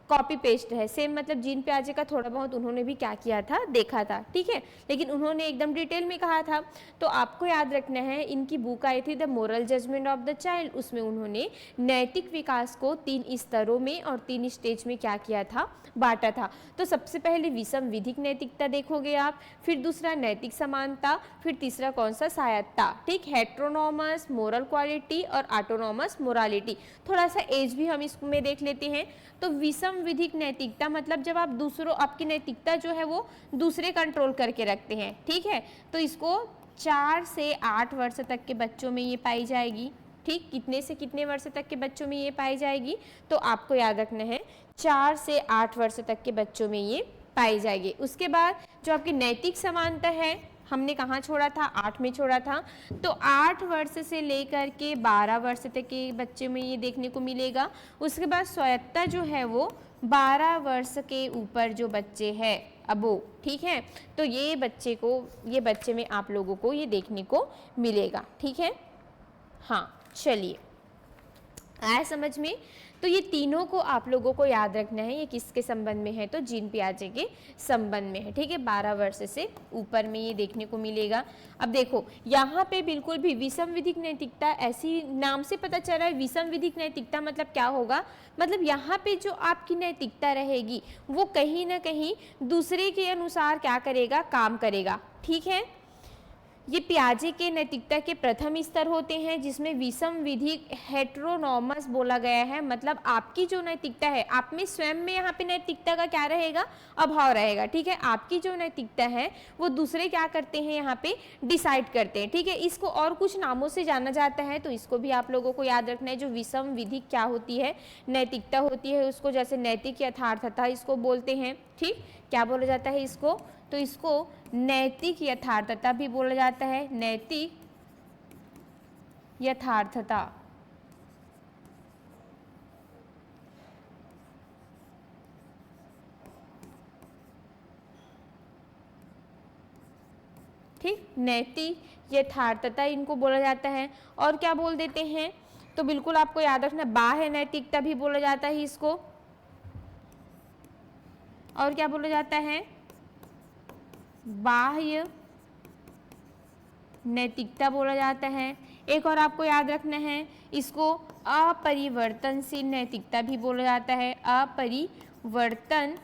S1: कॉपी पेस्ट है, सेम मतलब जीन पियाजे का थोड़ा बहुत उन्होंने भी क्या किया था, देखा था। ठीक है, लेकिन उन्होंने एकदम डिटेल में कहा था। तो आपको याद रखना है, इनकी बुक आई थी the moral judgement of the child, उसमें उन्होंने नैतिक विकास को 3 स्तरों में और 3 स्टेज में क्या किया था, बांटा था। तो सबसे पहले विषम विधिक नैतिकता देखोगे आप, फिर दूसरा नैतिक समानता, फिर तीसरा कौन सा, स्वायत्ता। ठीक, हेट्रोनॉमस मोरल क्वालिटी और ऑटोनॉमस मोरालिटी। थोड़ा सा एज भी हम इसमें देख लेते हैं। तो विषम विधिक नैतिकता मतलब जब आप दूसरों, आपकी नैतिकता जो है वो दूसरे कंट्रोल करके रखते हैं। ठीक है, तो इसको 4 से 8 वर्ष तक के बच्चों में ये पाई जाएगी। ठीक, कितने से कितने वर्ष तक के बच्चों में ये पाई जाएगी, तो आपको याद रखना है 4 से 8 वर्ष तक के बच्चों में ये पाई जाएगी। उसके बाद जो आपकी नैतिक समानता है, हमने कहाँ छोड़ा था, 8 में छोड़ा था। तो 8 वर्ष से लेकर के 12 वर्ष तक के बच्चे में ये देखने को मिलेगा। उसके बाद स्वायत्ता जो है वो 12 वर्ष के ऊपर जो बच्चे हैं अबो, ठीक है, तो ये बच्चे में आप लोगों को ये देखने को मिलेगा। ठीक है, हाँ चलिए, आया समझ में। तो ये तीनों को आप लोगों को याद रखना है, ये किसके संबंध में है, तो जीन पियाजे के संबंध में है। ठीक है, 12 वर्ष से ऊपर में ये देखने को मिलेगा। अब देखो यहाँ पे बिल्कुल भी विषम विधिक नैतिकता, ऐसी नाम से पता चल रहा है विषम विधिक नैतिकता मतलब क्या होगा, मतलब यहाँ पे जो आपकी नैतिकता रहेगी वो कहीं ना कहीं दूसरे के अनुसार क्या करेगा, काम करेगा। ठीक है, ये पियाजे के नैतिकता के प्रथम स्तर होते हैं, जिसमें विषम विधिक हेट्रोनॉमस बोला गया है। मतलब आपकी जो नैतिकता है, आप में स्वयं में यहाँ पे नैतिकता का क्या रहेगा, अभाव रहेगा। ठीक है, आपकी जो नैतिकता है वो दूसरे क्या करते हैं, यहाँ पे डिसाइड करते हैं। ठीक है, इसको और कुछ नामों से जाना जाता है, तो इसको भी आप लोगों को याद रखना है। जो विषम विधिक क्या होती है, नैतिकता होती है, उसको जैसे नैतिक यथार्थता इसको बोलते हैं। ठीक, क्या बोला जाता है इसको, तो इसको नैतिक यथार्थता भी बोला जाता है, नैतिक यथार्थता। ठीक, नैतिक यथार्थता इनको बोला जाता है। और क्या बोल देते हैं, तो बिल्कुल आपको याद रखना, बाह्य नैतिकता भी बोला जाता है इसको। और क्या बोला जाता है, बाह्य नैतिकता बोला जाता है। एक और आपको याद रखना है, इसको अपरिवर्तनशील नैतिकता भी बोला जाता है, अपरिवर्तनशील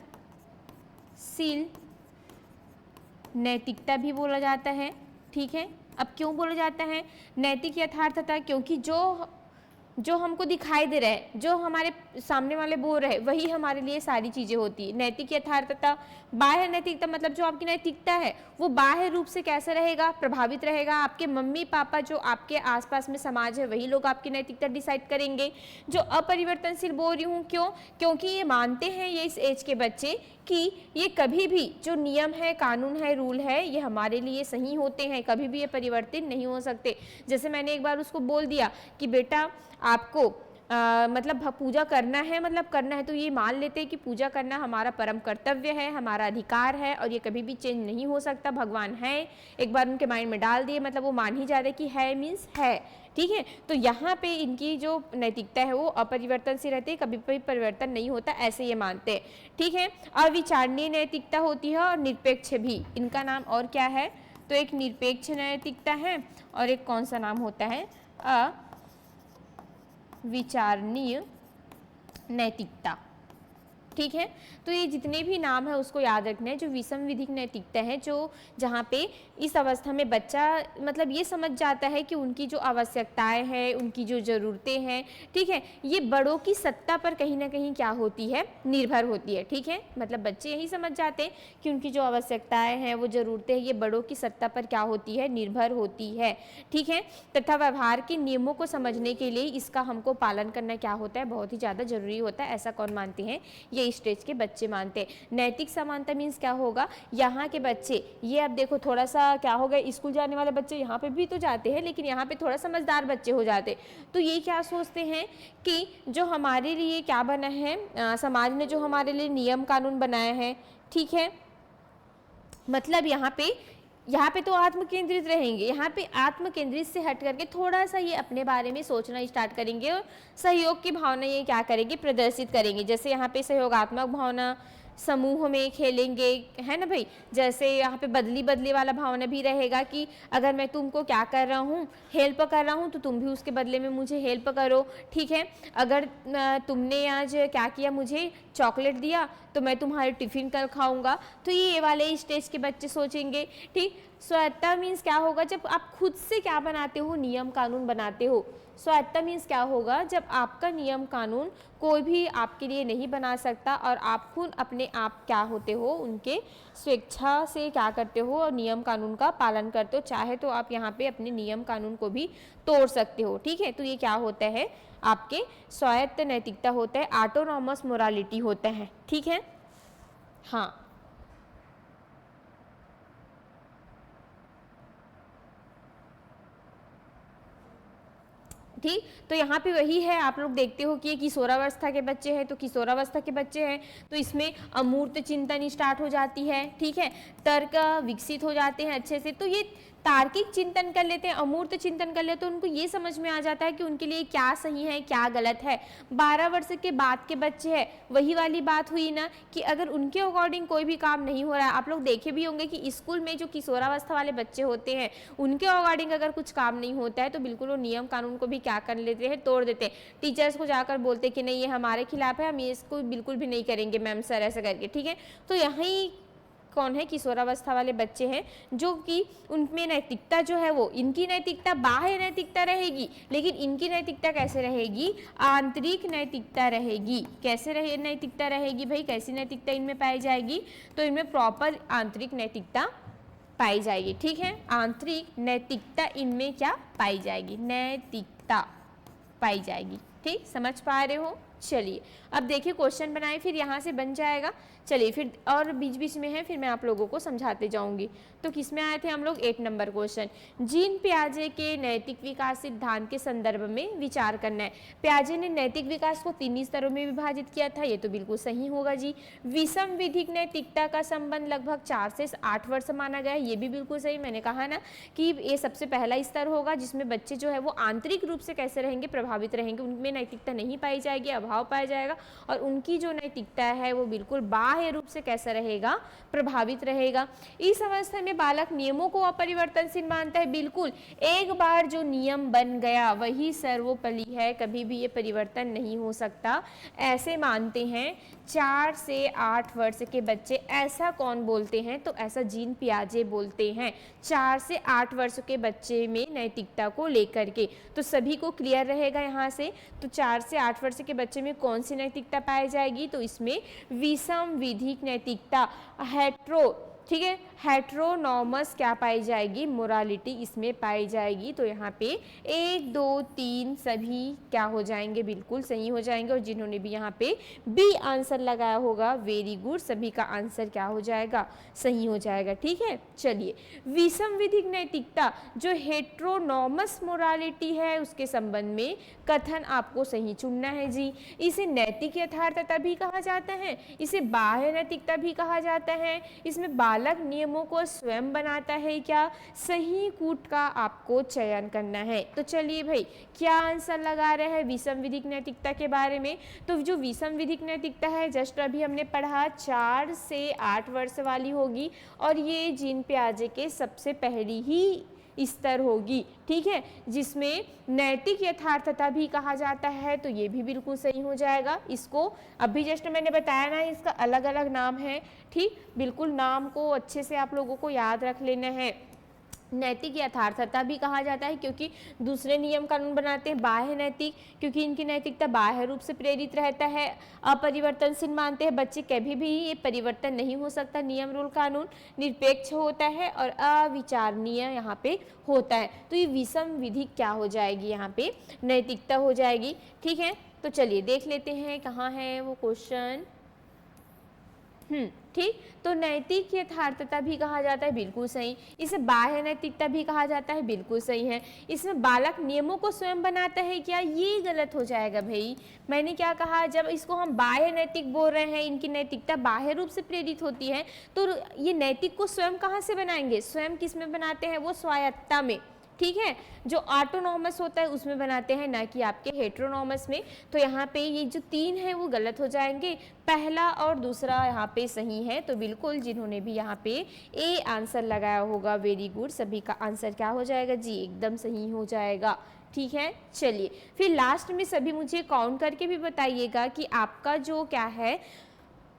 S1: नैतिकता भी बोला जाता है। ठीक है, अब क्यों बोला जाता है नैतिक यथार्थता, क्योंकि जो जो हमको दिखाई दे रहा है, जो हमारे सामने वाले बोल रहे हैं, वही हमारे लिए सारी चीजें होती है। नैतिक यथार्थता, बाह्य नैतिकता मतलब जो आपकी नैतिकता है वो बाह्य रूप से कैसे रहेगा, प्रभावित रहेगा। आपके मम्मी पापा, जो आपके आसपास में समाज है, वही लोग आपकी नैतिकता डिसाइड करेंगे। जो अपरिवर्तनशील बोल रही हूँ, क्यों? क्योंकि ये मानते हैं ये इस एज के बच्चे कि ये कभी भी जो नियम है, कानून है, रूल है, ये हमारे लिए सही होते हैं, कभी भी ये परिवर्तित नहीं हो सकते। जैसे मैंने एक बार उसको बोल दिया कि बेटा आपको मतलब पूजा करना है, मतलब करना है, तो ये मान लेते हैं कि पूजा करना हमारा परम कर्तव्य है, हमारा अधिकार है और ये कभी भी चेंज नहीं हो सकता, भगवान है। एक बार उनके माइंड में डाल दिए, मतलब वो मान ही जा रहे कि है मीन्स है, ठीक है। तो यहाँ पे इनकी जो नैतिकता है वो अपरिवर्तनशील रहती है, कभी भी परिवर्तन नहीं होता, ऐसे ये मानते हैं, ठीक है। अविचारणीय नैतिकता होती है और निरपेक्ष भी, इनका नाम और क्या है? तो एक निरपेक्ष नैतिकता है और एक कौन सा नाम होता है? विचारणीय नैतिकता, ठीक है। तो ये जितने भी नाम है उसको याद रखना है। जो विषम विधिक नैतिकता है, जो जहाँ पे इस अवस्था में बच्चा मतलब ये समझ जाता है कि उनकी जो आवश्यकताएं हैं, उनकी जो ज़रूरतें हैं, ठीक है, ये बड़ों की सत्ता पर कहीं ना कहीं क्या होती है? निर्भर होती है, ठीक है। मतलब बच्चे यही समझ जाते हैं कि उनकी जो आवश्यकताएं हैं, वो ज़रूरतें हैं, ये बड़ों की सत्ता पर क्या होती है? निर्भर होती है, ठीक है। तथा व्यवहार के नियमों को समझने के लिए इसका हमको पालन करना क्या होता है? बहुत ही ज़्यादा जरूरी होता है। ऐसा कौन मानते हैं? ये स्टेज के बच्चे मानते हैं। नैतिक समानता मीन्स क्या होगा? यहाँ के बच्चे, ये अब देखो थोड़ा सा क्या हो गया, स्कूल जाने वाले बच्चे यहाँ पे भी तो जाते हैं, लेकिन यहाँ पे थोड़ा समझदार बच्चे हो जाते, तो ये क्या सोचते हैं कि जो हमारे लिए क्या बना है, समाज ने जो हमारे लिए नियम कानून बनाया है, ठीक है, मतलब यहाँ पे तो आत्म केंद्रित रहेंगे, यहाँ पे आत्म केंद्रित से हट करके थोड़ा सा ये अपने बारे में सोचना स्टार्ट करेंगे और सहयोग की भावना ये क्या करेंगे? प्रदर्शित करेंगे। जैसे यहाँ पे सहयोगात्मक भावना, समूह में खेलेंगे, है ना भाई। जैसे यहाँ पे बदली बदली वाला भावना भी रहेगा कि अगर मैं तुमको क्या कर रहा हूँ, हेल्प कर रहा हूँ, तो तुम भी उसके बदले में मुझे हेल्प करो, ठीक है। अगर तुमने आज क्या किया, मुझे चॉकलेट दिया, तो मैं तुम्हारे टिफिन कल खाऊंगा। तो ये वाले स्टेज के बच्चे सोचेंगे, ठीक। स्वायत्ता मीन्स क्या होगा? जब आप खुद से क्या बनाते हो? नियम कानून बनाते हो। स्वायत्ता मीन्स क्या होगा? जब आपका नियम कानून कोई भी आपके लिए नहीं बना सकता और आप खुद अपने आप क्या होते हो? उनके स्वेच्छा से क्या करते हो? और नियम कानून का पालन करते हो। चाहे तो आप यहाँ पे अपने नियम कानून को भी तोड़ सकते हो, ठीक है। तो ये क्या होता है? आपके स्वायत्त नैतिकता होता है, ऑटोनॉमस मोरालिटी होता है, ठीक है। हाँ, ठीक। तो यहाँ पे वही है, आप लोग देखते हो कि ये किशोरावस्था के बच्चे हैं, तो किशोरावस्था के बच्चे हैं तो इसमें अमूर्त चिंतन स्टार्ट हो जाती है, ठीक है। तर्क विकसित हो जाते हैं अच्छे से, तो ये तार्किक चिंतन कर लेते हैं, अमूर्त चिंतन कर लेते हैं, तो उनको ये समझ में आ जाता है कि उनके लिए क्या सही है, क्या गलत है। 12 वर्ष के बाद के बच्चे हैं, वही वाली बात हुई ना कि अगर उनके अकॉर्डिंग कोई भी काम नहीं हो रहा है, आप लोग देखे भी होंगे कि स्कूल में जो किशोरावस्था वाले बच्चे होते हैं, उनके अकॉर्डिंग अगर कुछ काम नहीं होता है तो बिल्कुल वो नियम कानून को भी क्या कर लेते हैं? तोड़ देते हैं। टीचर्स को जाकर बोलते हैं कि नहीं, ये हमारे खिलाफ है, हम ये इसको बिल्कुल भी नहीं करेंगे मैम सर, ऐसा करके, ठीक है। तो यही कौन है? किशोरावस्था वाले बच्चे हैं, जो कि उनमें नैतिकता जो है वो, इनकी नैतिकता बाह्य नैतिकता रहेगी, लेकिन इनकी नैतिकता कैसे रहेगी? आंतरिक नैतिकता रहेगी। कैसे रहे नैतिकता रहेगी भाई? कैसी नैतिकता इनमें पाई जाएगी? तो इनमें प्रॉपर आंतरिक नैतिकता पाई जाएगी, ठीक है। आंतरिक नैतिकता इनमें क्या पाई जाएगी? नैतिकता पाई जाएगी, ठीक। समझ पा रहे हो? चलिए अब देखिए क्वेश्चन बनाए, फिर यहाँ से बन जाएगा। चलिए फिर और बीच बीच में है, फिर मैं आप लोगों को समझाते जाऊंगी। तो किस में आए थे हम लोग? 8 नंबर क्वेश्चन। जीन पियाजे के नैतिक विकास सिद्धांत के संदर्भ में विचार करना है। पियाजे ने नैतिक विकास को 3 स्तरों में विभाजित किया था, ये तो बिल्कुल सही होगा जी। विषम विधिक नैतिकता का संबंध लगभग 4 से 8 वर्ष माना गया, ये भी बिल्कुल सही। मैंने कहा ना कि ये सबसे पहला स्तर होगा जिसमें बच्चे जो है वो आंतरिक रूप से कैसे रहेंगे? प्रभावित रहेंगे, उनमें नैतिकता नहीं पाई जाएगी। अब प्रभाव पाया जाएगा और उनकी जो नैतिकता है वो बिल्कुल बाह्य रूप से कैसा रहेगा, प्रभावित रहेगा। इस अवस्था में बालक नियमों को अपरिवर्तनशील मानता है। बिल्कुल, एक बार जो नियम बन गया वही सर्वोपरि है, कभी भी ये परिवर्तन नहीं हो सकता, ऐसे मानते हैं 4 से 8 वर्ष के बच्चे। ऐसा कौन बोलते हैं? तो ऐसा जीन पियाजे बोलते हैं, 4 से 8 वर्ष के बच्चे में नैतिकता को लेकर के। तो सभी को क्लियर रहेगा यहाँ से। तो 4 से 8 वर्ष के बच्चे में कौन सी नैतिकता पाई जाएगी? तो इसमें विषम विधिक नैतिकता, ठीक है, हेट्रोनॉमस क्या पाई जाएगी? मोरालिटी इसमें पाई जाएगी। तो यहाँ पे 1 2 3 सभी क्या हो जाएंगे? बिल्कुल सही हो जाएंगे। और जिन्होंने भी यहाँ पे बी आंसर लगाया होगा, वेरी गुड, सभी का आंसर क्या हो जाएगा? सही हो जाएगा। ठीक है, चलिए, विषम विधिक नैतिकता जो हेट्रोनॉमस मोरालिटी है उसके संबंध में कथन आपको सही चुनना है जी। इसे नैतिक यथार्थता भी कहा जाता है, इसे बाह्य नैतिकता भी कहा जाता है। इसमें बालक नियमों को स्वयं बनाता है क्या? सही कूट का आपको चयन करना है। तो चलिए भाई, क्या आंसर लगा रहे हैं विषम विधिक नैतिकता के बारे में? तो जो विषम विधिक नैतिकता है जस्ट अभी हमने पढ़ा 4 से 8 वर्ष वाली होगी और ये जीन पियाजे के सबसे पहली ही स्तर होगी। ठीक है, जिसमें नैतिक यथार्थता भी कहा जाता है। तो ये भी बिल्कुल सही हो जाएगा। इसको अभी जस्ट मैंने बताया ना, इसका अलग अलग नाम है। ठीक, बिल्कुल नाम को अच्छे से आप लोगों को याद रख लेना है। नैतिक यथार्थता भी कहा जाता है क्योंकि दूसरे नियम कानून बनाते हैं। बाह्य नैतिक क्योंकि इनकी नैतिकता बाह्य रूप से प्रेरित रहता है। अपरिवर्तनशील मानते हैं बच्चे, कभी भी ये परिवर्तन नहीं हो सकता। नियम रूल कानून निरपेक्ष होता है और अविचारणीय यहाँ पे होता है। तो ये विषम विधि क्या हो जाएगी? यहाँ पे नैतिकता हो जाएगी। ठीक है, तो चलिए देख लेते हैं कहाँ है वो क्वेश्चन। ठीक, तो नैतिक यथार्थता भी कहा जाता है, बिल्कुल सही। इसे बाह्य नैतिकता भी कहा जाता है, बिल्कुल सही है। इसमें बालक नियमों को स्वयं बनाता है क्या? ये गलत हो जाएगा भाई। मैंने क्या कहा? जब इसको हम बाह्य नैतिक बोल रहे हैं, इनकी नैतिकता बाह्य रूप से प्रेरित होती है, तो ये नैतिक को स्वयं कहाँ से बनाएंगे? स्वयं किस में बनाते हैं? वो स्वायत्ता में। ठीक है, जो ऑटोनॉमस होता है उसमें बनाते हैं, ना कि आपके हेट्रोनॉमस में। तो यहाँ पे ये जो 3 है वो गलत हो जाएंगे, पहला और दूसरा यहाँ पे सही है। तो बिल्कुल जिन्होंने भी यहाँ पे ए आंसर लगाया होगा, वेरी गुड, सभी का आंसर क्या हो जाएगा जी? एकदम सही हो जाएगा। ठीक है, चलिए फिर लास्ट में सभी मुझे काउंट करके भी बताइएगा कि आपका जो क्या है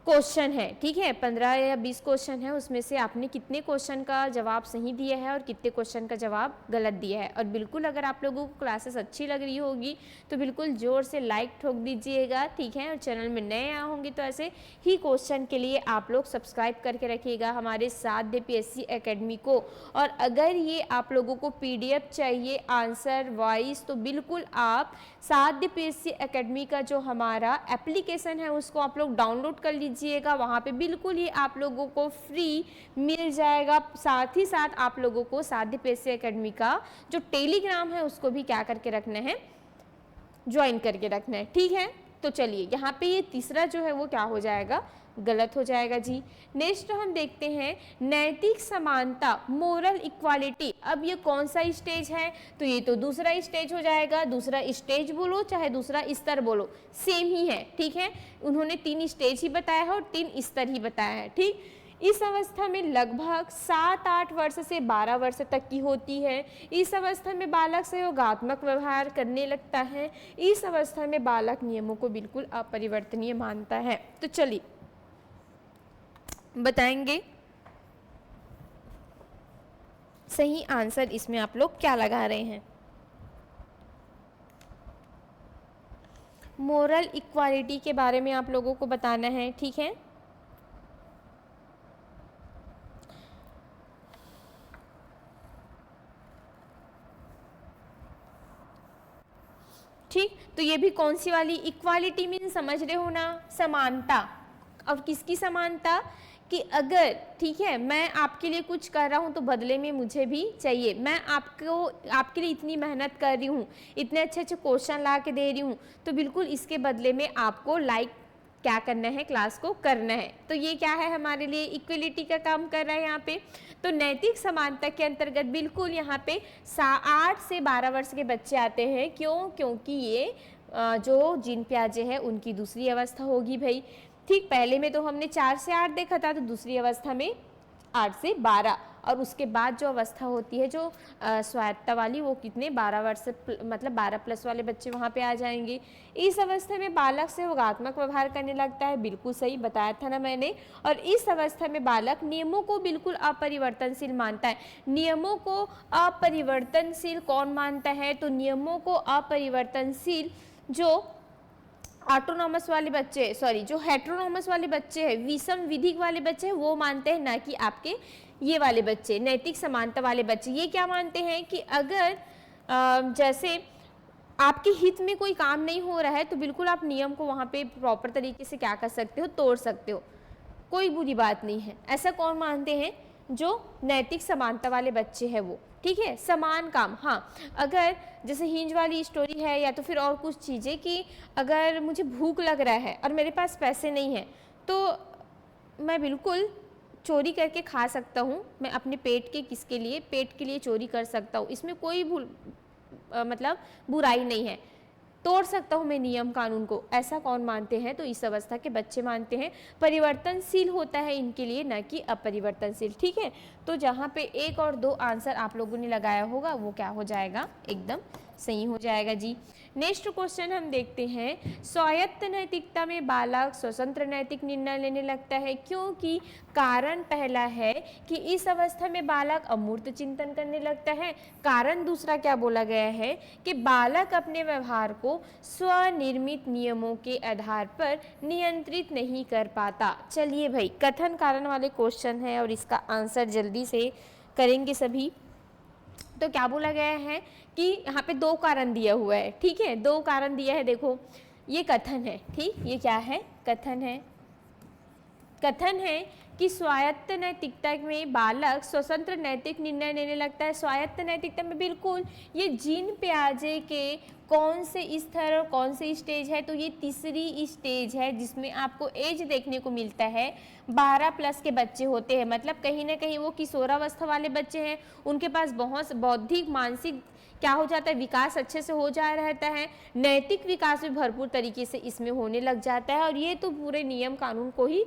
S1: क्वेश्चन है। ठीक है, 15 या 20 क्वेश्चन है, उसमें से आपने कितने क्वेश्चन का जवाब सही दिया है और कितने क्वेश्चन का जवाब गलत दिया है। और बिल्कुल अगर आप लोगों को क्लासेस अच्छी लग रही होगी तो बिल्कुल जोर से लाइक ठोक दीजिएगा। ठीक है, और चैनल में नए आए होंगे तो ऐसे ही क्वेश्चन के लिए आप लोग सब्सक्राइब करके रखिएगा हमारे साध्य PSC एकेडमी को। और अगर ये आप लोगों को PDF चाहिए आंसर वाइज, तो बिल्कुल आप साध्य PSC एकेडमी का जो हमारा एप्लीकेशन है उसको आप लोग डाउनलोड कर लीजिएगा। वहाँ पे बिल्कुल ये आप लोगों को फ्री मिल जाएगा। साथ ही साथ आप लोगों को साध्य PSC एकेडमी का जो टेलीग्राम है उसको भी क्या करके रखना है? ज्वाइन करके रखना है। ठीक है, तो चलिए यहाँ पे ये तीसरा जो है वो क्या हो जाएगा? गलत हो जाएगा जी। नेक्स्ट हम देखते हैं नैतिक समानता, मोरल इक्वालिटी। अब ये कौन सा स्टेज है? तो ये तो दूसरा स्टेज हो जाएगा। दूसरा स्टेज बोलो चाहे दूसरा स्तर बोलो, सेम ही है। ठीक है, उन्होंने 3 स्टेज ही बताया है और 3 स्तर ही बताया है। ठीक, इस अवस्था में लगभग 7-8 वर्ष से 12 वर्ष तक की होती है। इस अवस्था में बालक सहयोगात्मक व्यवहार करने लगता है। इस अवस्था में बालक नियमों को बिल्कुल अपरिवर्तनीय मानता है। तो चलिए बताएंगे सही आंसर इसमें आप लोग क्या लगा रहे हैं। मोरल इक्वालिटी के बारे में आप लोगों को बताना है। ठीक है, ठीक, तो ये भी कौन सी वाली? इक्वालिटी मीन समझ रहे हो ना, समानता। और किसकी समानता? कि अगर ठीक है मैं आपके लिए कुछ कर रहा हूँ तो बदले में मुझे भी चाहिए। मैं आपके लिए इतनी मेहनत कर रही हूँ, इतने अच्छे अच्छे क्वेश्चन ला के दे रही हूँ, तो बिल्कुल इसके बदले में आपको लाइक क्या करना है? क्लास को करना है। तो ये क्या है? हमारे लिए इक्वलिटी का काम कर रहा है यहाँ पे। तो नैतिक समानता के अंतर्गत बिल्कुल यहाँ पे 8 से 12 वर्ष के बच्चे आते हैं। क्यों? क्योंकि ये जो जीन पियाजे है उनकी दूसरी अवस्था होगी भाई। ठीक, पहले में तो हमने 4 से 8 देखा था, तो दूसरी अवस्था में 8 से 12, और उसके बाद जो अवस्था होती है जो स्वायत्तता वाली, वो कितने 12 वर्ष मतलब 12 प्लस वाले बच्चे वहाँ पे आ जाएंगे। इस अवस्था में बालक सहयोगात्मक व्यवहार करने लगता है, बिल्कुल सही बताया था ना मैंने। और इस अवस्था में बालक नियमों को बिल्कुल अपरिवर्तनशील मानता है। नियमों को अपरिवर्तनशील कौन मानता है? तो नियमों को अपरिवर्तनशील जो ऑटोनॉमस वाले बच्चे, सॉरी जो हेट्रोनॉमस वाले बच्चे हैं, विषम विधिक वाले बच्चे हैं, वो मानते हैं, ना कि आपके ये वाले बच्चे नैतिक समानता वाले बच्चे। ये क्या मानते हैं कि अगर जैसे आपके हित में कोई काम नहीं हो रहा है तो बिल्कुल आप नियम को वहाँ पे प्रॉपर तरीके से क्या कर सकते हो, तोड़ सकते हो, कोई बुरी बात नहीं है। ऐसा कौन मानते हैं? जो नैतिक समानता वाले बच्चे हैं वो। ठीक है, समान काम। हाँ, अगर जैसे हिंज वाली स्टोरी है या तो फिर और कुछ चीज़ें कि अगर मुझे भूख लग रहा है और मेरे पास पैसे नहीं हैं तो मैं बिल्कुल चोरी करके खा सकता हूँ। मैं अपने पेट के किसके लिए, पेट के लिए चोरी कर सकता हूँ, इसमें कोई मतलब बुराई नहीं है, तोड़ सकता हूँ मैं नियम कानून को। ऐसा कौन मानते हैं? तो इस अवस्था के बच्चे मानते हैं। परिवर्तनशील होता है इनके लिए, न कि अपरिवर्तनशील। ठीक है, तो जहाँ पे 1 और 2 आंसर आप लोगों ने लगाया होगा वो क्या हो जाएगा, एकदम सही हो जाएगा जी। नेक्स्ट क्वेश्चन हम देखते हैं, स्वायत्त नैतिकता में बालक स्वतंत्र नैतिक निर्णय लेने लगता है, क्योंकि कारण पहला है कि इस अवस्था में बालक अमूर्त चिंतन करने लगता है। कारण दूसरा क्या बोला गया है कि बालक अपने व्यवहार को स्वनिर्मित नियमों के आधार पर नियंत्रित नहीं कर पाता। चलिए भाई, कथन कारण वाले क्वेश्चन है और इसका आंसर जल्दी से करेंगे सभी। तो क्या बोला गया है कि यहाँ पे 2 कारण दिया हुआ है। ठीक है, 2 कारण दिया है, देखो ये कथन है। ठीक, ये क्या है, कथन है। कथन है कि स्वायत्त नैतिकता में बालक स्वतंत्र नैतिक निर्णय लेने लगता है। स्वायत्त नैतिकता में बिल्कुल ये जीन पियाजे के कौन से स्तर और कौन से स्टेज है, तो ये तीसरी स्टेज है जिसमें आपको एज देखने को मिलता है। 12 प्लस के बच्चे होते हैं, मतलब कहीं ना कहीं वो किशोरावस्था वाले बच्चे हैं, उनके पास बहुत बौद्धिक मानसिक क्या हो जाता है, विकास अच्छे से हो जा रहता है, नैतिक विकास भी भरपूर तरीके से इसमें होने लग जाता है, और ये तो पूरे नियम कानून को ही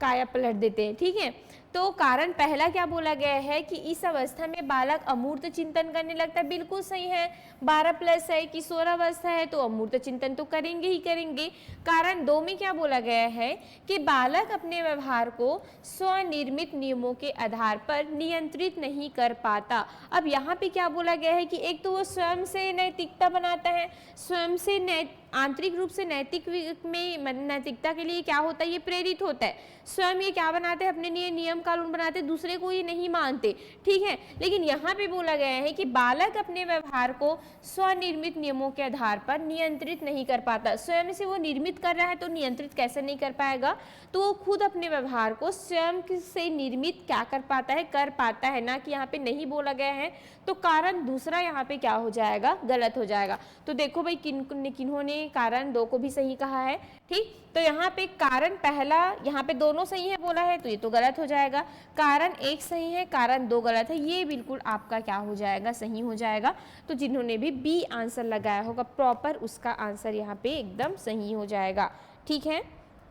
S1: काया पलट देते हैं। ठीक है, तो कारण पहला क्या बोला गया है कि इस अवस्था में बालक अमूर्त चिंतन करने लगता है, बिल्कुल सही है। 12 प्लस है, किशोरावस्था है, तो अमूर्त चिंतन तो करेंगे ही करेंगे। कारण 2 में क्या बोला गया है कि बालक अपने व्यवहार को स्वनिर्मित नियमों के आधार पर नियंत्रित नहीं कर पाता। अब यहाँ पे क्या बोला गया है कि एक तो वो स्वयं से नैतिकता बनाता है, स्वयं से आंतरिक रूप से नैतिक में नैतिकता के लिए क्या होता है, ये प्रेरित होता है, स्वयं ये क्या बनाते हैं, अपने लिए नियम कानून बनाते, दूसरे को ये नहीं मानते। ठीक है, लेकिन यहाँ पे बोला गया है कि बालक अपने व्यवहार को स्वनिर्मित नियमों के आधार पर नियंत्रित नहीं कर पाता। स्वयं से वो निर्मित कर रहा है तो नियंत्रित कैसे नहीं कर पाएगा, तो वो खुद अपने व्यवहार को स्वयं से निर्मित क्या कर पाता है, कर पाता है, ना कि यहाँ पे नहीं बोला गया है। तो कारण दूसरा यहाँ पे क्या हो जाएगा, गलत हो जाएगा। तो देखो भाई किन्होंने कारण 2 को भी सही कहा है। ठीक, तो यहाँ पे कारण पहला, यहाँ पे दोनों सही है बोला है, तो ये तो गलत हो जाएगा। कारण 1 सही है, कारण 2 गलत है, ये बिल्कुल आपका क्या हो जाएगा, सही हो जाएगा। तो जिन्होंने भी बी आंसर लगाया होगा प्रॉपर, उसका आंसर यहाँ पे एकदम सही हो जाएगा। ठीक है,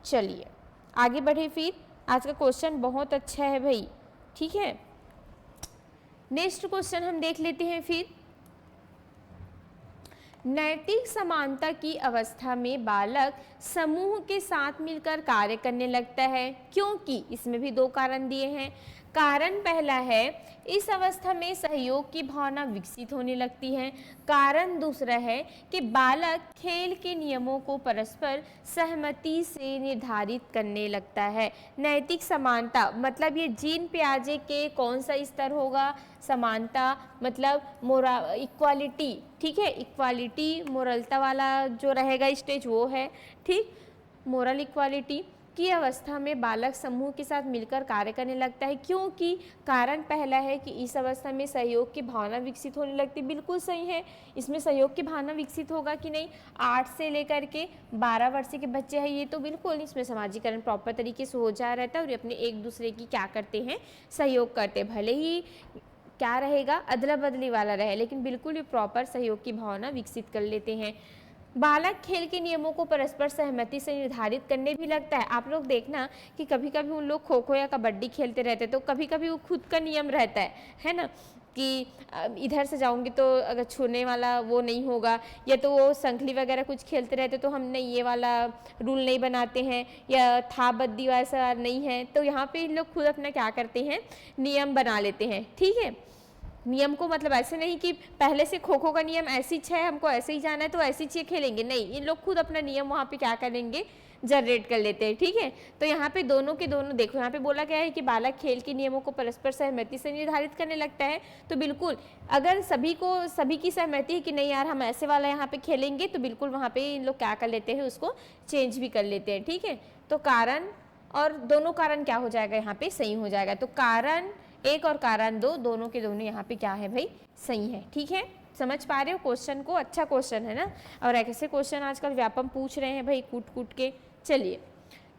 S1: चलिए आगे बढ़े फिर। आज का क्वेश्चन बहुत अच्छा है भाई। ठीक है, नेक्स्ट क्वेश्चन हम देख लेते हैं फिर। नैतिक समानता की अवस्था में बालक समूह के साथ मिलकर कार्य करने लगता है, क्योंकि इसमें भी 2 कारण दिए हैं। कारण पहला है इस अवस्था में सहयोग की भावना विकसित होने लगती है। कारण दूसरा है कि बालक खेल के नियमों को परस्पर सहमति से निर्धारित करने लगता है। नैतिक समानता मतलब ये जीन पियाजे के कौन सा स्तर होगा, समानता मतलब इक्वालिटी। ठीक है, इक्वालिटी मोरलता वाला जो रहेगा स्टेज वो है। ठीक, मोरल इक्वालिटी की अवस्था में बालक समूह के साथ मिलकर कार्य करने लगता है, क्योंकि कारण पहला है कि इस अवस्था में सहयोग की भावना विकसित होने लगती। बिल्कुल सही है, इसमें सहयोग की भावना विकसित होगा कि नहीं। 8 से लेकर के 12 वर्ष के बच्चे हैं, ये तो बिल्कुल इसमें समाजीकरण प्रॉपर तरीके से हो जा रहता है और अपने एक दूसरे की क्या करते हैं, सहयोग करते हैं। भले ही क्या रहेगा, अदला बदली वाला रहे, लेकिन बिल्कुल ये प्रॉपर सहयोग की भावना विकसित कर लेते हैं। बालक खेल के नियमों को परस्पर सहमति से निर्धारित करने भी लगता है। आप लोग देखना कि कभी कभी उन लोग खो खो या कबड्डी खेलते रहते तो कभी कभी वो खुद का नियम रहता है ना, कि इधर से जाऊंगी तो अगर छूने वाला वो नहीं होगा, या तो वो संखली वगैरह कुछ खेलते रहते तो हमने ये वाला रूल नहीं बनाते हैं, या था बद्दी वैसा नहीं है, तो यहाँ पे इन लोग खुद अपना क्या करते हैं, नियम बना लेते हैं। ठीक है, नियम को मतलब ऐसे नहीं कि पहले से खो खो का नियम ऐसी है, हमको ऐसे ही जाना है तो ऐसी चीज़ खेलेंगे, नहीं, इन लोग खुद अपना नियम वहाँ पे क्या करेंगे, जनरेट कर लेते हैं। ठीक है, तो यहाँ पे दोनों के दोनों देखो, यहाँ पे बोला गया है कि बालक खेल के नियमों को परस्पर सहमति से निर्धारित करने लगता है। तो बिल्कुल अगर सभी की सहमति है कि नहीं यार हम ऐसे वाला यहाँ पे खेलेंगे, तो बिल्कुल वहाँ पे इन लोग क्या कर लेते हैं, उसको चेंज भी कर लेते हैं। ठीक है, तो कारण और दोनों कारण क्या हो जाएगा, यहाँ पे सही हो जाएगा। तो कारण एक और कारण दो, दोनों के दोनों यहाँ पे क्या है भाई, सही है। ठीक है, समझ पा रहे हो क्वेश्चन को, अच्छा क्वेश्चन है ना, और ऐसे क्वेश्चन आजकल व्यापम पूछ रहे हैं भाई कूट कूट के। चलिए,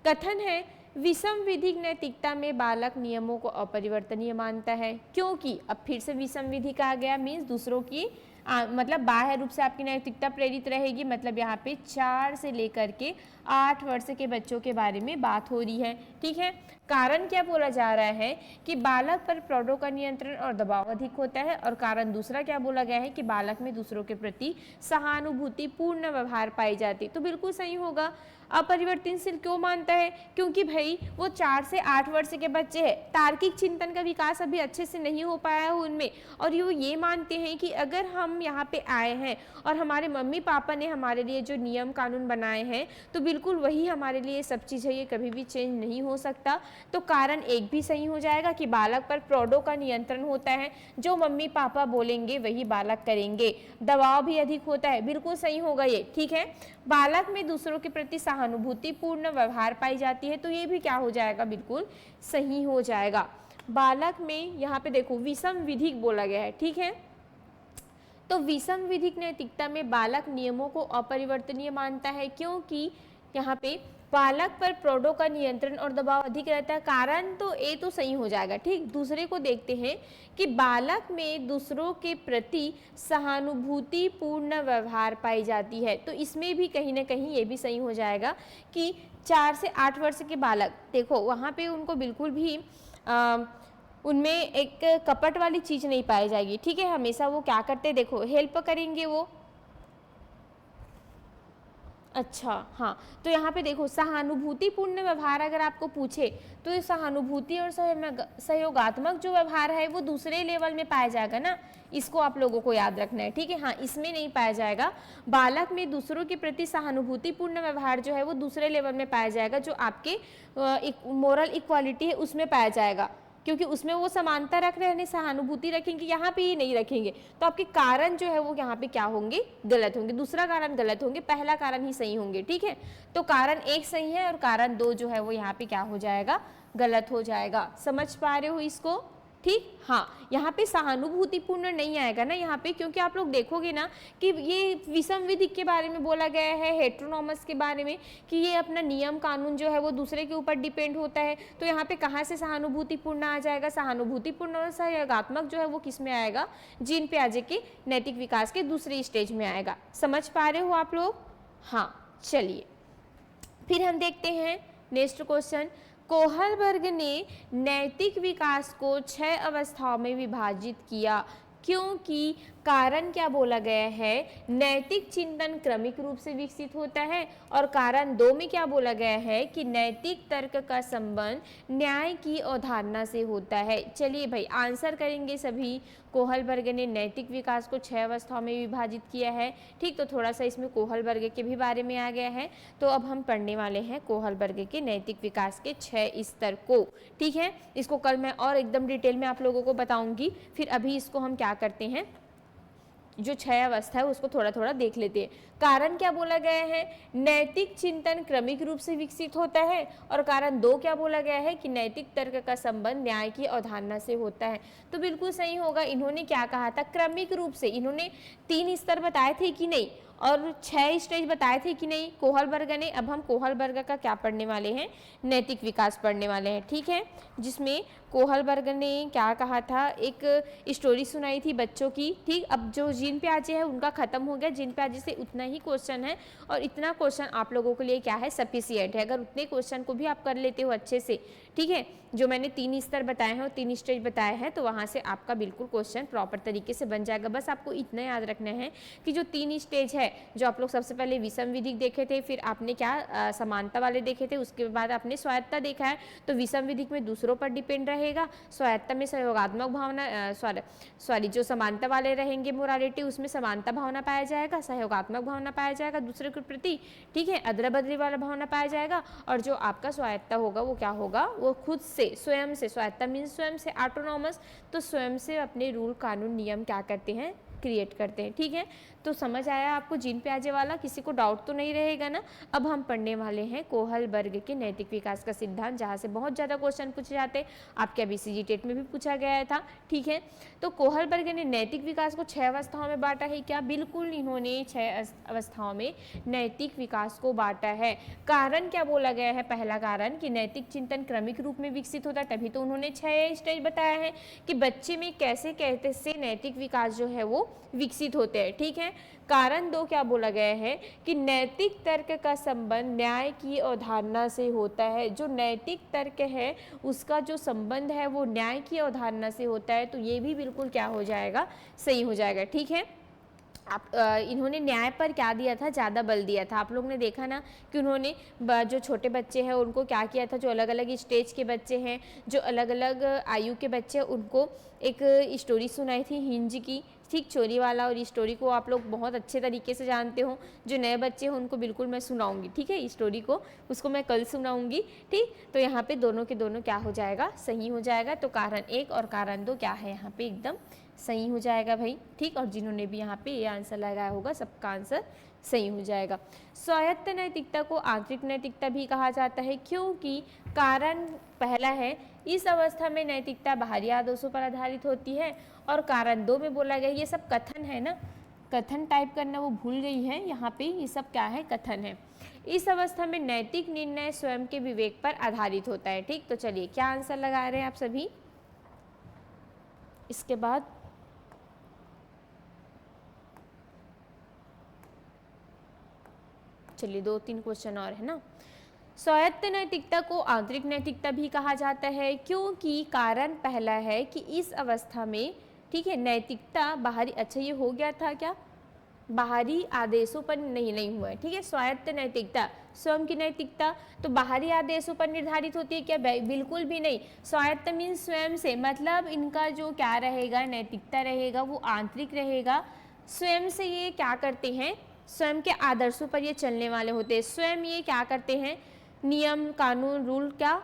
S1: कथन है विषम विधिक नैतिकता में बालक नियमों को अपरिवर्तनीय मानता है, क्योंकि अब फिर से विषम विधि कहा गया, मीन्स दूसरों की मतलब बाह्य रूप से आपकी नैतिकता प्रेरित रहेगी। मतलब यहाँ पे 4 से लेकर के 8 वर्ष के बच्चों के बारे में बात हो रही है। ठीक है, कारण क्या बोला जा रहा है कि बालक पर प्रौढ़ों का नियंत्रण और दबाव अधिक होता है, और कारण दूसरा क्या बोला गया है कि बालक में दूसरों के प्रति सहानुभूति पूर्ण व्यवहार पाई जाती। तो बिल्कुल सही होगा। अपरिवर्तनशील क्यों मानता है, क्योंकि भाई वो 4 से 8 वर्ष के बच्चे हैं, तार्किक चिंतन का विकास अभी अच्छे से नहीं हो पाया है उनमें, और ये मानते हैं कि अगर हम यहाँ पे आए हैं और हमारे मम्मी पापा ने हमारे लिए जो नियम कानून बनाए हैं तो बिल्कुल वही हमारे लिए सब चीज़ है, ये कभी भी चेंज नहीं हो सकता। तो कारण एक भी सही हो जाएगा कि बालक पर प्रौढ़ों का नियंत्रण होता है, जो मम्मी पापा बोलेंगे वही बालक करेंगे। दबाव भी अधिक होता है, बिल्कुल सही होगा ये। ठीक है, बालक में दूसरों के प्रति सहानुभूति पूर्ण व्यवहार पाई जाती है, तो ये भी क्या हो जाएगा, बिल्कुल सही हो जाएगा। बालक में यहाँ पे देखो विषम विधिक बोला गया है। ठीक है, तो विषम विधिक नैतिकता में बालक नियमों को अपरिवर्तनीय मानता है, क्योंकि यहाँ पे बालक पर प्रौढ़ों का नियंत्रण और दबाव अधिक रहता है। कारण तो ए तो सही हो जाएगा। ठीक, दूसरे को देखते हैं कि बालक में दूसरों के प्रति सहानुभूति पूर्ण व्यवहार पाई जाती है, तो इसमें भी कहीं ना कहीं ये भी सही हो जाएगा कि 4 से 8 वर्ष के बालक, देखो वहाँ पे उनको बिल्कुल भी उनमें एक कपट वाली चीज़ नहीं पाई जाएगी। ठीक है, हमेशा वो क्या करते, देखो हेल्प करेंगे वो। अच्छा हाँ, तो यहाँ पे देखो सहानुभूतिपूर्ण व्यवहार अगर आपको पूछे तो ये सहानुभूति और सहयोगात्मक जो व्यवहार है वो दूसरे लेवल में पाया जाएगा ना, इसको आप लोगों को याद रखना है। ठीक है, हाँ इसमें नहीं पाया जाएगा। बालक में दूसरों के प्रति सहानुभूतिपूर्ण व्यवहार जो है वो दूसरे लेवल में पाया जाएगा, जो आपके मोरल इक्वालिटी है उसमें पाया जाएगा, क्योंकि उसमें वो समानता रख रहे हैं, सहानुभूति रखेंगे, यहाँ पे ये नहीं रखेंगे, तो आपके कारण जो है वो यहाँ पे क्या होंगे, गलत होंगे। दूसरा कारण गलत होंगे, पहला कारण ही सही होंगे। ठीक है, तो कारण एक सही है और कारण दो जो है वो यहाँ पे क्या हो जाएगा, गलत हो जाएगा। समझ पा रहे हो इसको? ठीक, हाँ यहाँ पे सहानुभूतिपूर्ण नहीं आएगा ना यहाँ पे, क्योंकि आप लोग देखोगे ना कि ये विषम विधिक के बारे में बोला गया है, हेटेरोनॉमस के बारे में, कि ये अपना नियम कानून जो है वो दूसरे के ऊपर डिपेंड होता है। तो यहाँ पे कहाँ से सहानुभूतिपूर्ण आ जाएगा, सहानुभूतिपूर्ण और सहयोगात्मक जो है वो किस में आएगा, जीन पियाजे के नैतिक विकास के दूसरे स्टेज में आएगा। समझ पा रहे हो आप लोग? हाँ चलिए फिर हम देखते हैं नेक्स्ट क्वेश्चन। कोहलबर्ग ने नैतिक विकास को 6 अवस्थाओं में विभाजित किया, क्योंकि कारण क्या बोला गया है, नैतिक चिंतन क्रमिक रूप से विकसित होता है, और कारण 2 में क्या बोला गया है कि नैतिक तर्क का संबंध न्याय की अवधारणा से होता है। चलिए भाई आंसर करेंगे सभी। कोहलबर्ग ने नैतिक विकास को 6 अवस्थाओं में विभाजित किया है। ठीक, तो थोड़ा सा इसमें कोहलबर्ग के भी बारे में आ गया है, तो अब हम पढ़ने वाले हैं कोहलबर्ग के नैतिक विकास के 6 स्तर को। ठीक है, इसको कल मैं और एकदम डिटेल में आप लोगों को बताऊंगी। फिर अभी इसको हम क्या करते हैं, जो 6 अवस्था है उसको थोड़ा थोड़ा देख लेते हैं। कारण क्या बोला गया है, नैतिक चिंतन क्रमिक रूप से विकसित होता है, और कारण 2 क्या बोला गया है कि नैतिक तर्क का संबंध न्याय की अवधारणा से होता है। तो बिल्कुल सही होगा। इन्होंने क्या कहा था, क्रमिक रूप से, इन्होंने 3 स्तर बताए थे कि नहीं, और 6 स्टेज बताए थे कि नहीं कोहलबर्ग ने। अब हम कोहलबर्ग का क्या पढ़ने वाले हैं, नैतिक विकास पढ़ने वाले हैं। ठीक है, जिसमें कोहलबर्ग ने क्या कहा था, एक स्टोरी सुनाई थी बच्चों की। ठीक, अब जो जीन जिन प्याजे है उनका खत्म हो गया, जिन प्याजे से उतना ही क्वेश्चन है और इतना क्वेश्चन आप लोगों के लिए क्या है, सफिशिएंट है। अगर उतने क्वेश्चन को भी आप कर लेते हो अच्छे से, ठीक है, जो मैंने 3 स्तर बताए हैं और 3 स्टेज बताए हैं, तो वहाँ से आपका बिल्कुल क्वेश्चन प्रॉपर तरीके से बन जाएगा। बस आपको इतना याद रखना है कि जो 3 स्टेज है, जो आप लोग सबसे पहले विषम विधिक देखे थे, फिर आपने क्या समानता वाले देखे थे, उसके बाद आपने स्वायत्तता देखा है। तो विषम विधिक में दूसरों पर डिपेंड रहेगा, स्वायत्तता में सहयोगात्मक भावना सॉरी जो समानता वाले रहेंगे मोरालिटी, उसमें समानता भावना पाया जाएगा, सहयोगात्मक भावना पाया जाएगा दूसरे के प्रति, ठीक है, अदला बदली वाला भावना पाया जाएगा। और जो आपका स्वायत्तता होगा वो क्या होगा, वो खुद से स्वयं से, स्वायत्तता मीन्स स्वयं से, ऑटोनॉमस, तो स्वयं से अपने रूल कानून नियम क्या करते हैं, क्रिएट करते हैं। ठीक है, तो समझ आया आपको जिन प्याजे वाला, किसी को डाउट तो नहीं रहेगा ना। अब हम पढ़ने वाले हैं कोहलबर्ग के नैतिक विकास का सिद्धांत, जहाँ से बहुत ज़्यादा क्वेश्चन पूछे जाते हैं, आपके बीसीजी टेट में भी पूछा गया था। ठीक है, तो कोहलबर्ग ने नैतिक विकास को 6 अवस्थाओं में बांटा है। क्या? बिल्कुल, इन्होंने 6 अवस्थाओं में नैतिक विकास को बांटा है। कारण क्या बोला गया है? पहला कारण कि नैतिक चिंतन क्रमिक रूप में विकसित होता है, तभी तो उन्होंने 6 स्टेज बताया है कि बच्चे में कैसे कहते से नैतिक विकास जो है वो विकसित होते हैं। ठीक है, कारण 2 क्या बोला गया है कि नैतिक तर्क का संबंध न्याय की अवधारणा से होता है। जो नैतिक तर्क है उसका जो संबंध है वो न्याय की अवधारणा से होता है, तो ये भी बिल्कुल क्या हो जाएगा, सही हो जाएगा। ठीक है, आप इन्होंने न्याय पर क्या दिया था, ज़्यादा बल दिया था। आप लोग ने देखा ना कि उन्होंने जो छोटे बच्चे हैं उनको क्या किया था, जो अलग अलग स्टेज के बच्चे हैं, जो अलग अलग आयु के बच्चे हैं, उनको एक स्टोरी सुनाई थी हिंज की, ठीक, चोरी वाला। और इस स्टोरी को आप लोग बहुत अच्छे तरीके से जानते हो। जो नए बच्चे हैं उनको बिल्कुल मैं सुनाऊंगी, ठीक है, स्टोरी को, उसको मैं कल सुनाऊंगी। ठीक, तो यहाँ पे दोनों के दोनों क्या हो जाएगा, सही हो जाएगा। तो कारण 1 और कारण 2 क्या है, यहाँ पे एकदम सही हो जाएगा भाई। ठीक, और जिन्होंने भी यहाँ पे ये आंसर लगाया होगा सबका आंसर सही हो जाएगा। स्वायत्त नैतिकता को आंतरिक नैतिकता भी कहा जाता है, क्योंकि कारण पहला है, इस अवस्था में नैतिकता बाहरी आदर्शों पर आधारित होती है। और कारण 2 में बोला गया, ये सब कथन है ना, कथन टाइप करना वो भूल गई है, यहाँ पे ये सब क्या है, कथन है। इस अवस्था में नैतिक निर्णय स्वयं के विवेक पर आधारित होता है। ठीक, तो चलिए क्या आंसर लगा रहे हैं आप सभी। इसके बाद चलिए 2-3 क्वेश्चन और है ना। स्वायत्त नैतिकता को आंतरिक नैतिकता भी कहा जाता है, क्योंकि कारण पहला है कि इस अवस्था में, ठीक है, नैतिकता बाहरी, अच्छा ये हो गया था क्या, बाहरी आदेशों पर नहीं हुआ है। ठीक है, स्वायत्त नैतिकता स्वयं की नैतिकता तो बाहरी आदेशों पर निर्धारित होती है क्या, बिल्कुल भी नहीं। स्वायत्त मीन्स स्वयं से, मतलब इनका जो क्या रहेगा, नैतिकता रहेगा वो आंतरिक रहेगा। स्वयं से ये क्या करते हैं, स्वयं के आदर्शों पर ये चलने वाले होते हैं। स्वयं ये क्या करते हैं, नियम कानून रूल का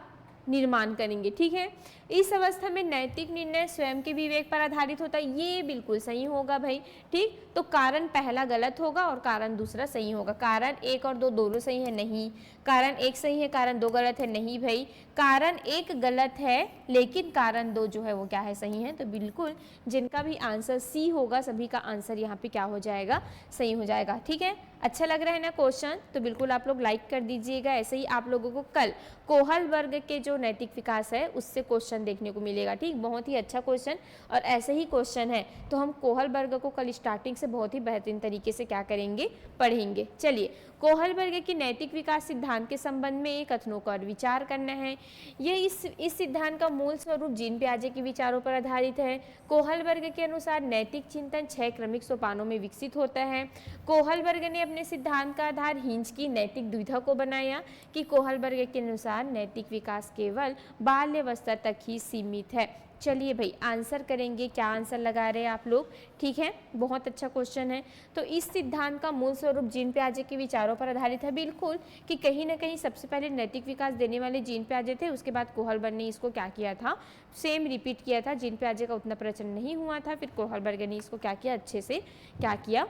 S1: निर्माण करेंगे। ठीक है, इस अवस्था में नैतिक निर्णय स्वयं के विवेक पर आधारित होता है, ये बिल्कुल सही होगा भाई। ठीक, तो कारण पहला गलत होगा और कारण दूसरा सही होगा। कारण 1 और 2 दोनों सही है, नहीं। कारण 1 सही है, कारण 2 गलत है, नहीं भाई। कारण 1 गलत है लेकिन कारण 2 जो है वो क्या है, सही है। तो बिल्कुल जिनका भी आंसर सी होगा सभी का आंसर यहाँ पे क्या हो जाएगा, सही हो जाएगा। ठीक है, अच्छा लग रहा है ना क्वेश्चन, तो बिल्कुल आप लोग लाइक कर दीजिएगा। ऐसे ही आप लोगों को कल कोहलबर्ग के जो नैतिक विकास है उससे क्वेश्चन देखने को मिलेगा। ठीक, बहुत ही अच्छा क्वेश्चन और ऐसे ही क्वेश्चन है, तो हम कोहलबर्ग को कल स्टार्टिंग से बहुत ही बेहतरीन तरीके से क्या करेंगे, पढ़ेंगे। चलिए, कोहलबर्ग के नैतिक विकास सिद्धांत के संबंध में कथनों पर विचार करना है। ये इस सिद्धांत का मूल स्वरूप जीन पियाजे के विचारों पर आधारित है। कोहलबर्ग के अनुसार नैतिक चिंतन 6 क्रमिक सोपानों में विकसित होता है। कोहलबर्ग ने अपने सिद्धांत का आधार हिंज की नैतिक द्विधा को बनाया कि कोहलबर्ग के अनुसार नैतिक विकास केवल बाल्यावस्था तक ही सीमित है। चलिए भाई आंसर करेंगे, क्या आंसर लगा रहे हैं आप लोग। ठीक है, बहुत अच्छा क्वेश्चन है। तो इस सिद्धांत का मूल स्वरूप जीन पियाजे के विचारों पर आधारित है, बिल्कुल, कि कहीं ना कहीं सबसे पहले नैतिक विकास देने वाले जीन पियाजे थे, उसके बाद कोहलबर्ग ने इसको क्या किया था, सेम रिपीट किया था। जीन पियाजे का उतना प्रचलन नहीं हुआ था, फिर कोहलबर्ग ने इसको क्या किया, अच्छे से क्या किया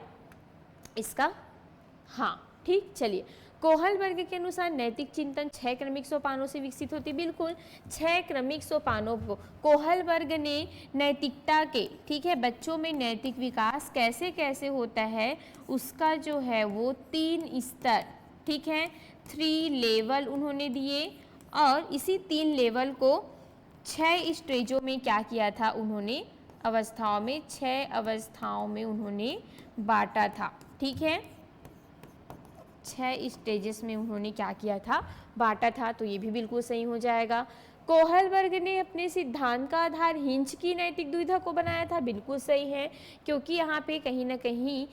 S1: इसका, हाँ ठीक। चलिए, कोहलबर्ग के अनुसार नैतिक चिंतन 6 क्रमिक सोपानों से विकसित होती, बिल्कुल 6 क्रमिक सोपानों को कोहलबर्ग ने नैतिकता के, ठीक है, बच्चों में नैतिक विकास कैसे कैसे होता है उसका जो है वो 3 स्तर, ठीक है, 3 लेवल उन्होंने दिए और इसी 3 लेवल को 6 स्टेजों में क्या किया था उन्होंने अवस्थाओं में, 6 अवस्थाओं में उन्होंने बांटा था। ठीक है, 6 स्टेजेस में उन्होंने क्या किया था, बांटा था, तो ये भी बिल्कुल सही हो जाएगा। कोहलबर्ग ने अपने सिद्धांत का आधार हिंच की नैतिक दुविधा को बनाया था, बिल्कुल सही है, क्योंकि यहाँ पे कहीं ना कहीं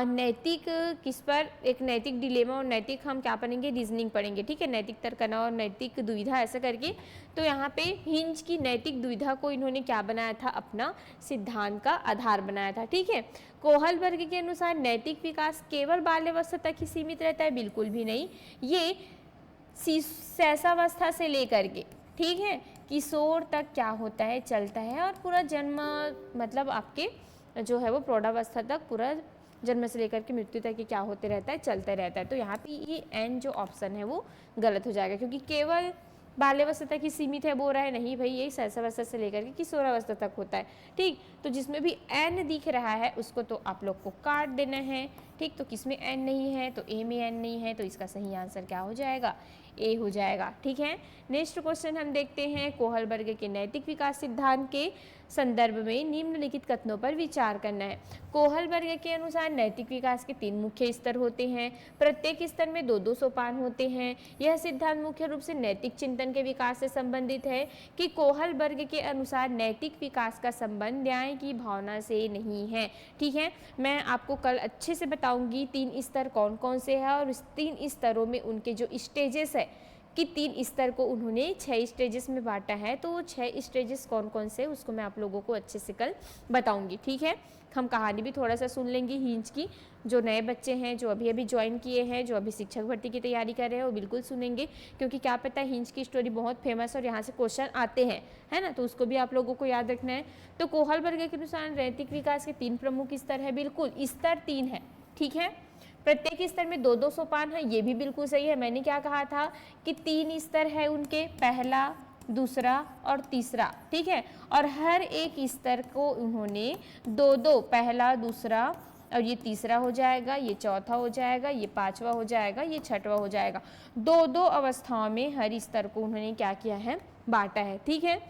S1: नैतिक किस पर, एक नैतिक डिलेमा और नैतिक हम क्या पढ़ेंगे, रीजनिंग पढ़ेंगे। ठीक है, नैतिक तर्कना और नैतिक दुविधा ऐसा करके, तो यहाँ पे हिंच की नैतिक दुविधा को इन्होंने क्या बनाया था, अपना सिद्धांत का आधार बनाया था। ठीक है, कोहलबर्ग के अनुसार नैतिक विकास केवल बाल्यावस्था तक ही सीमित रहता है, बिल्कुल भी नहीं, ये शैशवावस्था से लेकर के, ठीक है, किशोर तक क्या होता है, चलता है, और पूरा जन्म मतलब आपके जो है वो प्रौढ़ावस्था तक, पूरा जन्म से लेकर के मृत्यु तक क्या होते रहता है, चलते रहता है। तो यहाँ पे ये एन जो ऑप्शन है वो गलत हो जाएगा, क्योंकि केवल बाल्यावस्था तक ही सीमित है, बोल रहा है नहीं भाई, ये शैशवावस्था से लेकर के किशोरावस्था तक होता है। ठीक, तो जिसमें भी एन दिख रहा है उसको तो आप लोग को काट देना है। ठीक, तो किसमें एन नहीं है, तो ए में एन नहीं है, तो इसका सही आंसर क्या हो जाएगा, ए हो जाएगा। ठीक है, नेक्स्ट क्वेश्चन हम देखते हैं, कोहलबर्ग के नैतिक विकास सिद्धांत के संदर्भ में निम्नलिखित कथनों पर विचार करना है। कोहलबर्ग के अनुसार नैतिक विकास के 3 मुख्य स्तर होते हैं, प्रत्येक स्तर में 2-2 सोपान होते हैं। यह सिद्धांत मुख्य रूप से नैतिक चिंतन के विकास से संबंधित है कि कोहलबर्ग के अनुसार नैतिक विकास का संबंध न्याय की भावना से नहीं है। ठीक है, मैं आपको कल अच्छे से बताऊंगी 3 स्तर कौन कौन से हैं, और इस 3 स्तरों में उनके जो स्टेजेस है कि 3 स्तर को उन्होंने 6 स्टेजेस में बांटा है, तो वो 6 स्टेजेस कौन कौन से उसको मैं आप लोगों को अच्छे से कल बताऊंगी। ठीक है, हम कहानी भी थोड़ा सा सुन लेंगे हिंच की, जो नए बच्चे हैं, जो अभी अभी ज्वाइन किए हैं, जो अभी शिक्षक भर्ती की तैयारी कर रहे हैं, वो बिल्कुल सुनेंगे, क्योंकि क्या पता है हिंच की स्टोरी बहुत फेमस और यहाँ से क्वेश्चन आते हैं, है ना, तो उसको भी आप लोगों को याद रखना है। तो कोहलबर्ग के अनुसार नैतिक विकास के 3 प्रमुख स्तर है, बिल्कुल स्तर 3 है। ठीक है, प्रत्येक स्तर में 2-2 सोपान है, ये भी बिल्कुल सही है। मैंने क्या कहा था कि 3 स्तर है उनके, पहला, दूसरा और तीसरा। ठीक है, और हर एक स्तर को उन्होंने 2-2, पहला, दूसरा और ये तीसरा हो जाएगा, ये चौथा हो जाएगा, ये 5वां हो जाएगा, ये 6वां हो जाएगा। 2-2 अवस्थाओं में हर स्तर को उन्होंने क्या किया है, बांटा है। ठीक है,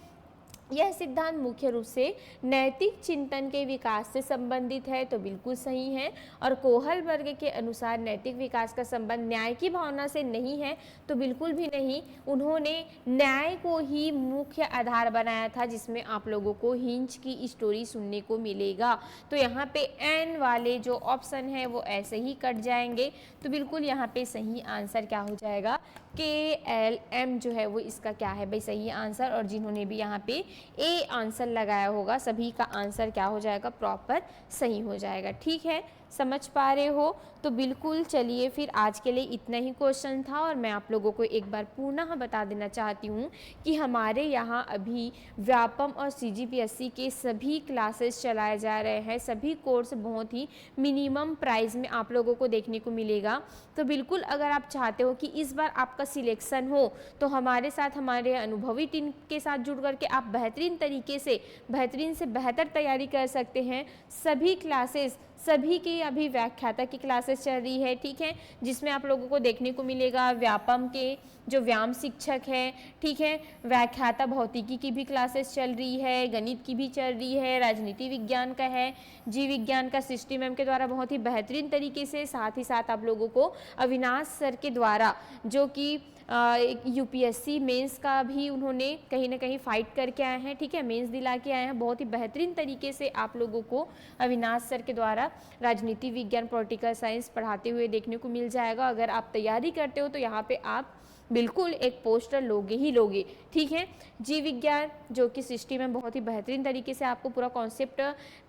S1: यह सिद्धांत मुख्य रूप से नैतिक चिंतन के विकास से संबंधित है, तो बिल्कुल सही है। और कोहलबर्ग के अनुसार नैतिक विकास का संबंध न्याय की भावना से नहीं है, तो बिल्कुल भी नहीं, उन्होंने न्याय को ही मुख्य आधार बनाया था, जिसमें आप लोगों को हिंच की स्टोरी सुनने को मिलेगा। तो यहाँ पे एन वाले जो ऑप्शन है वो ऐसे ही कट जाएंगे, तो बिल्कुल यहाँ पे सही आंसर क्या हो जाएगा, KLM जो है वो इसका क्या है भाई, सही आंसर। और जिन्होंने भी यहाँ पे ए आंसर लगाया होगा, सभी का आंसर क्या हो जाएगा, प्रॉपर सही हो जाएगा। ठीक है, समझ पा रहे हो, तो बिल्कुल चलिए फिर आज के लिए इतना ही क्वेश्चन था। और मैं आप लोगों को एक बार पुनः बता देना चाहती हूँ कि हमारे यहाँ अभी व्यापम और CGPSC के सभी क्लासेस चलाए जा रहे हैं, सभी कोर्स बहुत ही मिनिमम प्राइस में आप लोगों को देखने को मिलेगा। तो बिल्कुल अगर आप चाहते हो कि इस बार आपका सिलेक्शन हो, तो हमारे साथ, हमारे अनुभवी टीम के साथ जुड़ करके आप बेहतरीन तरीके से, बेहतरीन से बेहतर तैयारी कर सकते हैं। सभी क्लासेस, सभी की अभी व्याख्याता की क्लासेस चल रही है। ठीक है, जिसमें आप लोगों को देखने को मिलेगा व्यापम के जो व्यायाम शिक्षक है, ठीक है, व्याख्याता भौतिकी की भी क्लासेस चल रही है, गणित की भी चल रही है, राजनीति विज्ञान का है, जीव विज्ञान का सृष्टि मैम के द्वारा बहुत ही बेहतरीन तरीके से, साथ ही साथ आप लोगों को अविनाश सर के द्वारा, जो कि UPSC मेंस का भी उन्होंने कहीं ना कहीं फाइट करके आए हैं। ठीक है, मेंस दिला के आए हैं, बहुत ही बेहतरीन तरीके से आप लोगों को अविनाश सर के द्वारा राजनीति विज्ञान, पॉलिटिकल साइंस पढ़ाते हुए देखने को मिल जाएगा। अगर आप तैयारी करते हो तो यहाँ पे आप बिल्कुल एक पोस्टर लोगे ही लोगे। ठीक है, जीव विज्ञान जो कि सृष्टि में बहुत ही बेहतरीन तरीके से आपको पूरा कॉन्सेप्ट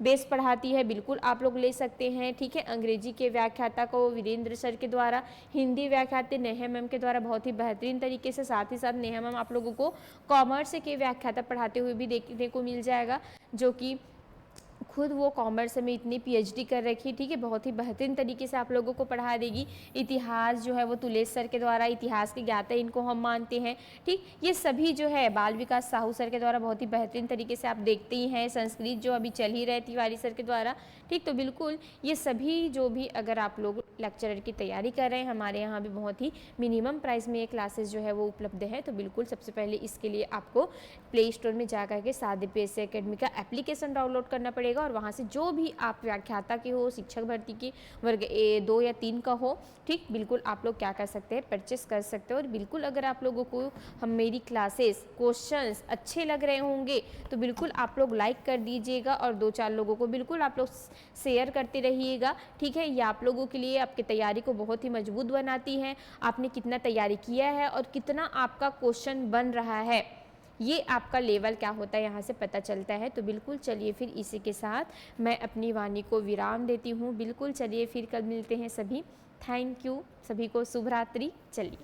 S1: बेस पढ़ाती है, बिल्कुल आप लोग ले सकते हैं। ठीक है, अंग्रेजी के व्याख्याता को वीरेंद्र सर के द्वारा, हिंदी व्याख्याता नेहा मैम के द्वारा बहुत ही बेहतरीन तरीके से, साथ ही साथ नेहा मैम आप लोगों को कॉमर्स के व्याख्याता पढ़ाते हुए भी देखने को मिल जाएगा, जो कि खुद वो कॉमर्स में इतनी पीएचडी कर रखी, ठीक है, बहुत ही बेहतरीन तरीके से आप लोगों को पढ़ा देगी। इतिहास जो है वो तुलेश सर के द्वारा, इतिहास के ज्ञाता इनको हम मानते हैं, ठीक। ये सभी जो है बाल विकास साहू सर के द्वारा बहुत ही बेहतरीन तरीके से आप देखते ही हैं। संस्कृत जो अभी चल ही रहे तिवारी सर के द्वारा, ठीक। तो बिल्कुल ये सभी जो भी अगर आप लोग लेक्चरर की तैयारी कर रहे हैं, हमारे यहाँ भी बहुत ही मिनिमम प्राइस में ये क्लासेस जो है वो उपलब्ध है। तो बिल्कुल सबसे पहले इसके लिए आपको प्ले स्टोर में जा करके सादी PSC एकेडमी का एप्लीकेशन डाउनलोड करना पड़ेगा और वहाँ से जो भी आप व्याख्याता के हो, शिक्षक भर्ती की वर्ग 2 या 3 का हो, ठीक, बिल्कुल आप लोग क्या कर सकते हैं, परचेस कर सकते हो। और बिल्कुल अगर आप लोगों को हम मेरी क्लासेस क्वेश्चंस अच्छे लग रहे होंगे तो बिल्कुल आप लोग लाइक कर दीजिएगा और 2-4 लोगों को बिल्कुल आप लोग शेयर करते रहिएगा, ठीक है। ये आप लोगों के लिए आपकी तैयारी को बहुत ही मजबूत बनाती है। आपने कितना तैयारी किया है और कितना आपका क्वेश्चन बन रहा है, ये आपका लेवल क्या होता है यहाँ से पता चलता है। तो बिल्कुल चलिए फिर इसी के साथ मैं अपनी वाणी को विराम देती हूँ। बिल्कुल चलिए फिर कल मिलते हैं सभी। थैंक यू सभी को, शुभ रात्रि। चलिए।